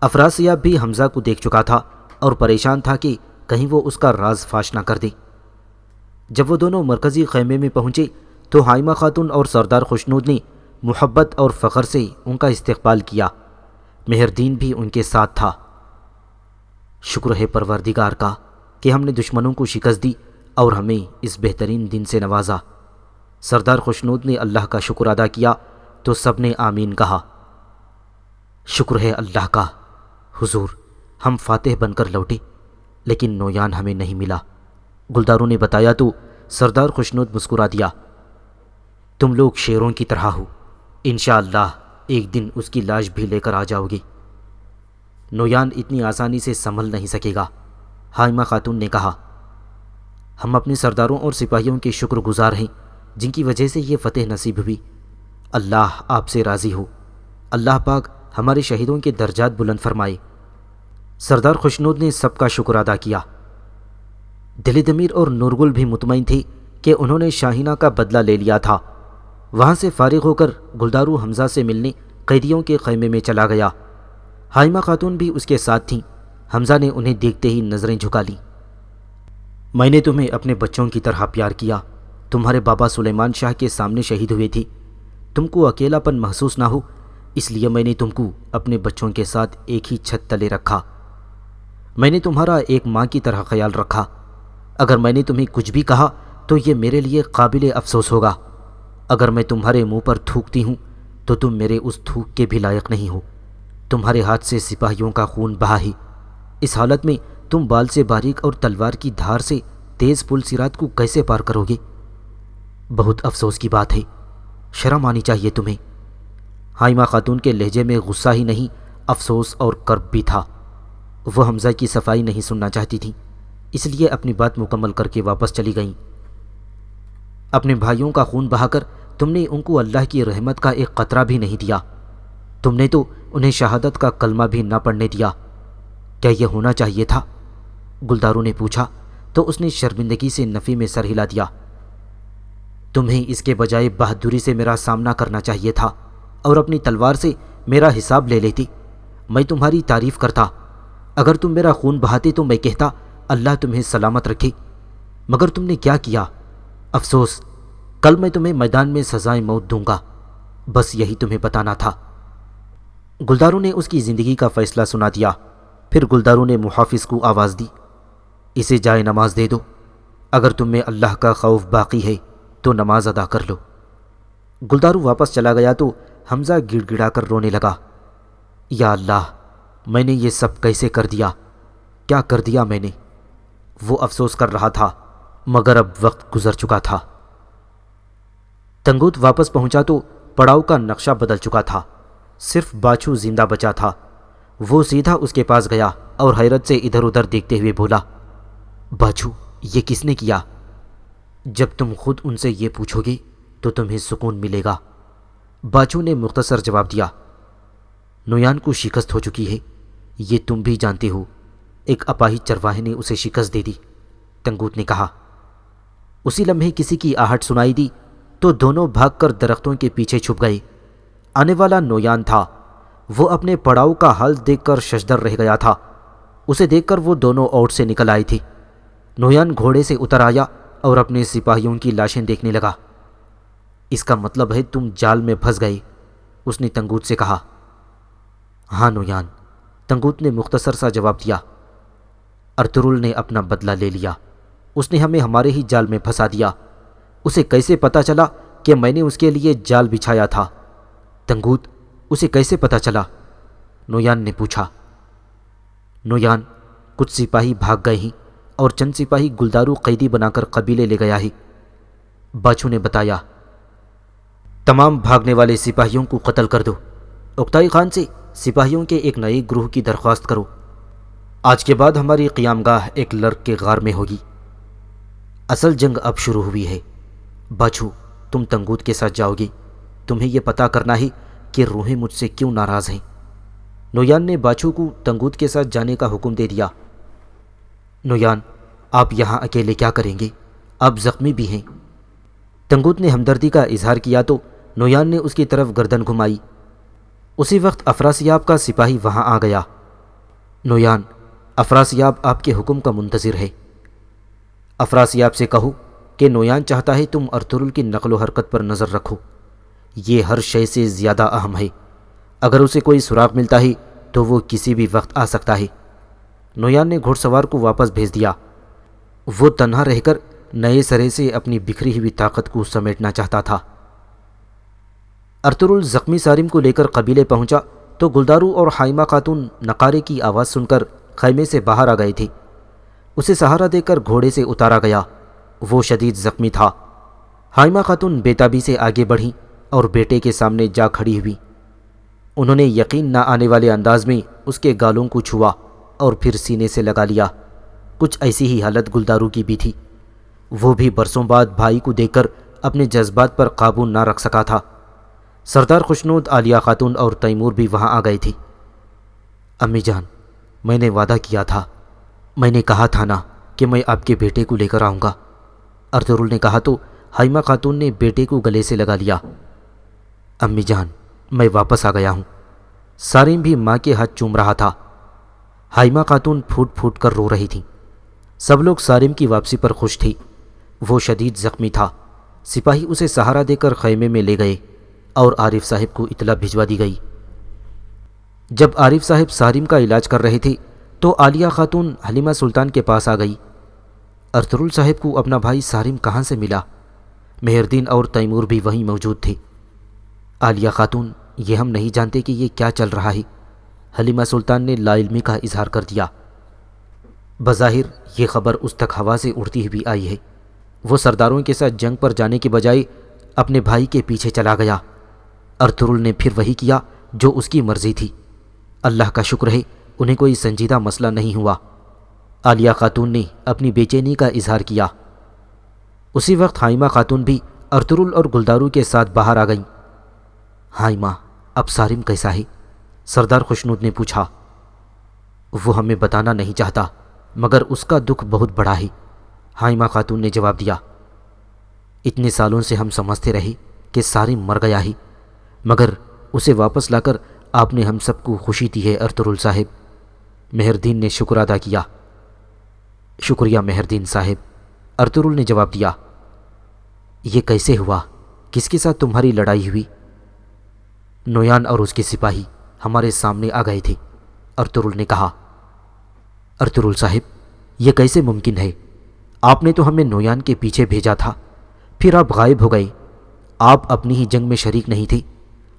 افراسیاب بھی حمزہ کو دیکھ چکا تھا اور پریشان تھا کہ کہیں وہ اس کا راز فاش نہ کر دیں۔ جب وہ دونوں مرکزی خیمے میں پہنچے تو حائمہ خاتون اور سردار خوشنود نے محبت اور فخر سے ان کا استقبال کیا۔ مہردین بھی ان کے ساتھ تھا۔ شکر ہے پروردگار کا کہ ہم نے دشمنوں کو شکست دی اور ہمیں اس بہترین دن سے نوازا۔ سردار خوشنود نے اللہ کا شکر ادا کیا تو سب نے آمین کہا۔ شکر ہے اللہ کا حضور، ہم فاتح بن کر لوٹے لیکن نویان ہمیں نہیں ملا۔ گلداروں نے بتایا تو سردار خوشنود مسکرا دیا۔ تم لوگ شیروں کی طرح ہو، انشاءاللہ ایک دن اس کی لاش بھی لے کر آ جاؤ گے۔ نویان اتنی آسانی سے سنبھل نہیں سکے گا، حائمہ خاتون نے کہا۔ ہم اپنے سرداروں اور سپاہیوں کے شکر گزار ہیں جن کی وجہ سے یہ فتح نصیب ہوئی۔ اللہ آپ سے راضی ہو، اللہ پاک ہمارے شہیدوں کے درجات بلند فرمائے۔ سردار خوشنود نے سب کا شکر ادا کیا۔ دل دمیر اور نورگل بھی مطمئن تھے کہ انہوں نے شاہینہ کا بدلہ لے لیا تھا۔ وہاں سے فارغ ہو کر گلدارو حمزہ سے ملنے قیدیوں کے خیمے میں چلا گیا۔ حائمہ خاتون بھی اس کے ساتھ تھیں۔ حمزہ نے انہیں دیکھتے ہی نظریں جھکا لیں۔ میں نے تمہیں اپنے بچوں کی طرح پیار کیا، تمہارے بابا سلیمان شاہ کے سامنے شہید ہوئے تھے، تم کو اکیلا پن محسوس نہ ہو اس لیے میں نے تم کو اپنے بچوں کے ساتھ ایک ہی چھت تلے رکھا۔ میں نے تمہارا ایک ماں کی طرح خیال رکھا۔ اگر میں نے تمہیں کچھ بھی کہا تو یہ میرے لیے قابل افسوس ہوگا۔ اگر میں تمہارے منہ پر تھوکتی ہوں تو تم میرے اس تھوک کے بھی لائق نہیں ہو۔ تمہارے ہاتھ سے سپاہیوں کا خون بہا ہے، اس حالت میں تم بال سے باریک اور تلوار کی دھار سے تیز پل صراط کو کیسے پار کرو گے؟ بہت افسوس کی بات ہے، شرم آنی چاہیے تمہیں۔ حائمہ خاتون کے لہجے میں غصہ ہی نہیں، افسوس اور کرب بھی تھا۔ وہ حمزہ کی صفائی نہیں سننا چاہتی تھیں، اس لیے اپنی بات مکمل کر کے واپس چلی گئیں۔ اپنے بھائیوں کا خون بہا کر تم نے ان کو اللہ کی رحمت کا ایک قطرہ بھی نہیں دیا۔ تم نے تو انہیں شہادت کا کلمہ بھی نہ پڑھنے دیا۔ کیا یہ ہونا چاہیے تھا؟ گلدارو نے پوچھا تو اس نے شرمندگی سے نفی میں سر ہلا دیا۔ تمہیں اس کے بجائے بہادری سے میرا سامنا کرنا چاہیے تھا اور اپنی تلوار سے میرا حساب لے لیتی۔ میں تمہاری تعریف کرتا، اگر تم میرا خون بہاتے تو میں کہتا اللہ تمہیں سلامت رکھے، مگر تم نے کیا کیا؟ افسوس، کل میں تمہیں میدان میں سزائے موت دوں گا، بس یہی تمہیں بتانا تھا۔ گلدارو نے اس کی زندگی کا فیصلہ سنا دیا۔ پھر گلدارو نے محافظ کو آواز دی، اسے جائے نماز دے دو، اگر تم میں اللہ کا خوف باقی ہے تو نماز ادا کر لو۔ گلدارو واپس چلا گیا تو حمزہ گڑ گڑا کر رونے لگا۔ یا اللہ، میں نے یہ سب کیسے کر دیا؟ کیا کر دیا میں نے؟ وہ افسوس کر رہا تھا مگر اب وقت گزر چکا تھا۔ تنگوت واپس پہنچا تو پڑاؤ کا نقشہ بدل چکا تھا، صرف باچھو زندہ بچا تھا۔ وہ سیدھا اس کے پاس گیا اور حیرت سے ادھر ادھر دیکھتے ہوئے بولا، باچھو، یہ کس نے کیا؟ جب تم خود ان سے یہ پوچھو گے تو تمہیں سکون ملے گا۔ باچھو نے مختصر جواب دیا، نویان کو شکست ہو چکی ہے، یہ تم بھی جانتے ہو، ایک اپاہج چرواہے نے اسے شکست دے دی۔ تنگوت نے کہا۔ اسی لمحے کسی کی آہٹ سنائی دی تو دونوں بھاگ کر درختوں کے پیچھے چھپ گئے۔ آنے والا نویان تھا۔ وہ اپنے پڑاؤ کا حال دیکھ کر ششدر رہ گیا تھا۔ اسے دیکھ کر وہ دونوں اوٹ سے نکل آئے تھے۔ نویان گھوڑے سے اتر آیا اور اپنے سپاہیوں کی لاشیں دیکھنے لگا۔ اس کا مطلب ہے تم جال میں پھنس گئے، اس نے تنگوت سے کہا۔ ہاں نویان، تنگوت نے مختصر سا جواب دیا۔ ارطغرل نے اپنا بدلہ لے لیا، اس نے ہمیں ہمارے ہی جال میں پھنسا دیا۔ اسے کیسے پتا چلا کہ میں نے اس کے لیے جال بچھایا تھا؟ تنگوت، اسے کیسے پتا چلا؟ نویان نے پوچھا۔ نویان، کچھ سپاہی بھاگ گئے ہیں اور چند سپاہی گلدارو قیدی بنا کر قبیلے لے گیا ہے، باچھو نے بتایا۔ تمام بھاگنے والے سپاہیوں کو قتل کر دو۔ اکتائی خان سے سپاہیوں کے ایک نئے گروہ کی درخواست کرو۔ آج کے بعد ہماری قیام گاہ ایک لرک کے غار میں ہوگی۔ اصل جنگ اب شروع ہوئی ہے۔ باچھو، تم تنگوت کے ساتھ جاؤ گے۔ تمہیں یہ پتا کرنا ہے کہ روحیں مجھ سے کیوں ناراض ہیں۔ نویان نے باچھو کو تنگوت کے ساتھ جانے کا حکم دے دیا۔ نویان، آپ یہاں اکیلے کیا کریں گے؟ آپ زخمی بھی ہیں۔ تنگوت نے ہمدردی کا اظہار کیا تو نویان نے اس کی طرف گردن گھمائی۔ اسی وقت افراسیاب کا سپاہی وہاں آ گیا۔ نویان، افراسیاب آپ کے حکم کا منتظر ہے۔ افراسیاب سے کہو کہ نویان چاہتا ہے تم ارطغرل کی نقل و حرکت پر نظر رکھو، یہ ہر شے سے زیادہ اہم ہے۔ اگر اسے کوئی سراغ ملتا ہے تو وہ کسی بھی وقت آ سکتا ہے۔ نویان نے گھوڑ سوار کو واپس بھیج دیا۔ وہ تنہا رہ کر نئے سرے سے اپنی بکھری ہوئی طاقت کو سمیٹنا چاہتا تھا۔ ارطغرل زخمی سارم کو لے کر قبیلے پہنچا تو گلدارو اور حائمہ خاتون نقارے کی آواز سن کر خیمے سے باہر آ گئے تھے۔ اسے سہارا دے کر گھوڑے سے اتارا گیا، وہ شدید زخمی تھا۔ حائمہ خاتون بے تابی سے آگے بڑھیں اور بیٹے کے سامنے جا کھڑی ہوئی۔ انہوں نے یقین نہ آنے والے انداز میں اس کے گالوں کو چھوا اور پھر سینے سے لگا لیا۔ کچھ ایسی ہی حالت گلدارو کی بھی تھی۔ وہ بھی برسوں بعد بھائی کو دیکھ کر اپنے جذبات پر قابو نہ رکھ سکا تھا۔ سردار خوشنود عالیہ خاتون اور تیمور بھی وہاں آ گئے تھے۔ امی جان، میں نے وعدہ کیا تھا، میں نے کہا تھا نا کہ میں آپ کے بیٹے کو لے کر آؤں گا، ارطغرل نے کہا تو حائمہ خاتون نے بیٹے کو گلے سے لگا لیا۔ امی جان، میں واپس آ گیا ہوں۔ سارم بھی ماں کے ہاتھ چوم رہا تھا۔ حائمہ خاتون پھوٹ پھوٹ کر رو رہی تھیں۔ سب لوگ سارم کی واپسی پر خوش تھے۔ وہ شدید زخمی تھا۔ سپاہی اسے سہارا دے کر خیمے میں لے گئے اور عارف صاحب کو اطلاع بھجوا دی گئی۔ جب عارف صاحب سارم کا علاج کر رہے تھے تو عالیہ خاتون حلیمہ سلطان کے پاس آ گئی۔ ارطغرل صاحب کو اپنا بھائی سارم کہاں سے ملا؟ مہردین اور تیمور بھی وہیں موجود تھے۔ عالیہ خاتون، یہ ہم نہیں جانتے کہ یہ کیا چل رہا ہے، حلیمہ سلطان نے لا علمی کا اظہار کر دیا۔ بظاہر یہ خبر اس تک ہوا سے اڑتی ہوئی آئی ہے۔ وہ سرداروں کے ساتھ جنگ پر جانے کے بجائے اپنے بھائی کے پیچھے چلا گیا۔ ارطغرل نے پھر وہی کیا جو اس کی مرضی تھی۔ اللہ کا شکر ہے انہیں کوئی سنجیدہ مسئلہ نہیں ہوا۔ عالیہ خاتون نے اپنی بے چینی کا اظہار کیا۔ اسی وقت حائمہ خاتون بھی ارطغرل اور گلدارو کے ساتھ باہر آ گئیں۔ حائمہ، اب سارم کیسا ہے؟ سردار خوشنود نے پوچھا۔ وہ ہمیں بتانا نہیں چاہتا، مگر اس کا دکھ بہت بڑا ہے، حائمہ خاتون نے جواب دیا۔ اتنے سالوں سے ہم سمجھتے رہے کہ سارم مر گیا ہے، مگر اسے واپس لا کر آپ نے ہم سب کو خوشی دی ہے ارطغرل صاحب، مہردین نے شکر ادا کیا۔ شکریہ مہردین صاحب، ارطغرل نے جواب دیا۔ یہ کیسے ہوا؟ کس کے ساتھ تمہاری لڑائی ہوئی؟ نویان اور اس کے سپاہی ہمارے سامنے آ گئے تھے، ارطغرل نے کہا۔ ارطغرل صاحب، یہ کیسے ممکن ہے؟ آپ نے تو ہمیں نویان کے پیچھے بھیجا تھا، پھر آپ غائب ہو گئے۔ آپ اپنی ہی جنگ میں شریک نہیں تھے،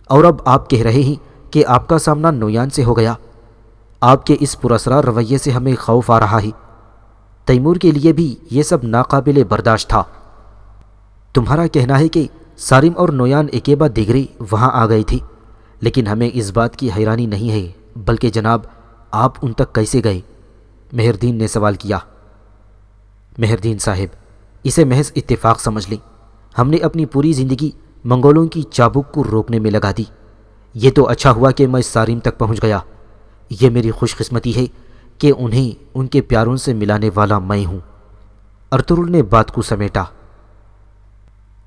اور اب آپ کہہ رہے ہیں کہ آپ کا سامنا نویان سے ہو گیا۔ آپ کے اس پراسرار رویے سے ہمیں خوف آ رہا ہے۔ تیمور کے لیے بھی یہ سب ناقابل برداشت تھا۔ تمہارا کہنا ہے کہ سارم اور نویان ایکے بعد دیگرے وہاں آ گئے تھے، لیکن ہمیں اس بات کی حیرانی نہیں ہے، بلکہ جناب آپ ان تک کیسے گئے؟ مہردین نے سوال کیا۔ مہردین صاحب، اسے محض اتفاق سمجھ لیں، ہم نے اپنی پوری زندگی منگولوں کی چابک کو روکنے میں لگا دی۔ یہ تو اچھا ہوا کہ میں سارم تک پہنچ گیا۔ یہ میری خوش قسمتی ہے کہ انہیں ان کے پیاروں سے ملانے والا میں ہوں۔ ارطغرل نے بات کو سمیٹا۔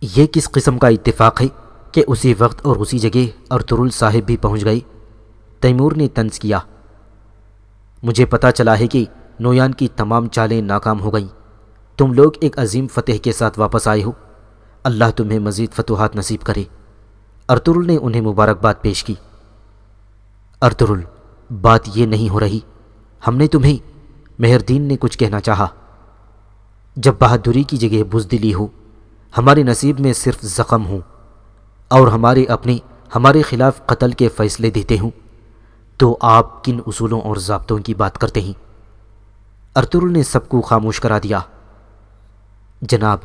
یہ کس قسم کا اتفاق ہے کہ اسی وقت اور اسی جگہ ارطغرل صاحب بھی پہنچ گئے؟ تیمور نے طنز کیا۔ مجھے پتہ چلا ہے کہ نویان کی تمام چالیں ناکام ہو گئیں۔ تم لوگ ایک عظیم فتح کے ساتھ واپس آئے ہو، اللہ تمہیں مزید فتوحات نصیب کرے۔ ارطغرل نے انہیں مبارکباد پیش کی۔ ارطغرل، بات یہ نہیں ہو رہی، ہم نے تمہیں، مہردین نے کچھ کہنا چاہا۔ جب بہادری کی جگہ بزدلی ہو، ہمارے نصیب میں صرف زخم ہوں، اور ہمارے اپنے ہمارے خلاف قتل کے فیصلے دیتے ہوں، تو آپ کن اصولوں اور ضابطوں کی بات کرتے ہیں؟ ارطغرل نے سب کو خاموش کرا دیا۔ جناب،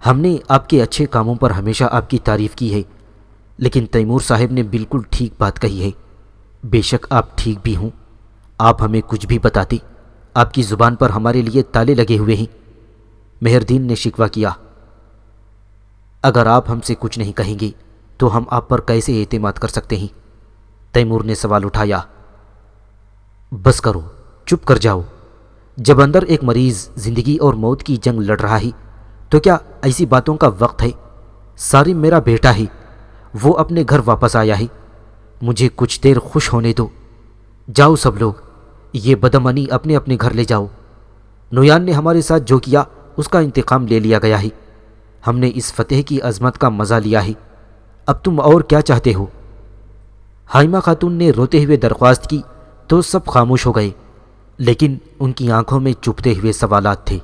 ہم نے آپ کے اچھے کاموں پر ہمیشہ آپ کی تعریف کی ہے، لیکن تیمور صاحب نے بالکل ٹھیک بات کہی ہے۔ بے شک آپ ٹھیک بھی ہوں، آپ ہمیں کچھ بھی بتاتے، آپ کی زبان پر ہمارے لیے تالے لگے ہوئے ہیں، مہردین نے شکوہ کیا۔ اگر آپ ہم سے کچھ نہیں کہیں گے تو ہم آپ پر کیسے اعتماد کر سکتے ہیں؟ تیمور نے سوال اٹھایا۔ بس کرو، چپ کر جاؤ۔ جب اندر ایک مریض زندگی اور موت کی جنگ لڑ رہا ہے تو کیا ایسی باتوں کا وقت ہے؟ سارم میرا بیٹا ہے، وہ اپنے گھر واپس آیا ہے، مجھے کچھ دیر خوش ہونے دو۔ جاؤ سب لوگ، یہ بدامنی اپنے اپنے گھر لے جاؤ۔ نویان نے ہمارے ساتھ جو کیا اس کا انتقام لے لیا گیا ہے۔ ہم نے اس فتح کی عظمت کا مزہ لیا ہے، اب تم اور کیا چاہتے ہو؟ حائمہ خاتون نے روتے ہوئے درخواست کی تو سب خاموش ہو گئے، لیکن ان کی آنکھوں میں چبھتے ہوئے سوالات تھے۔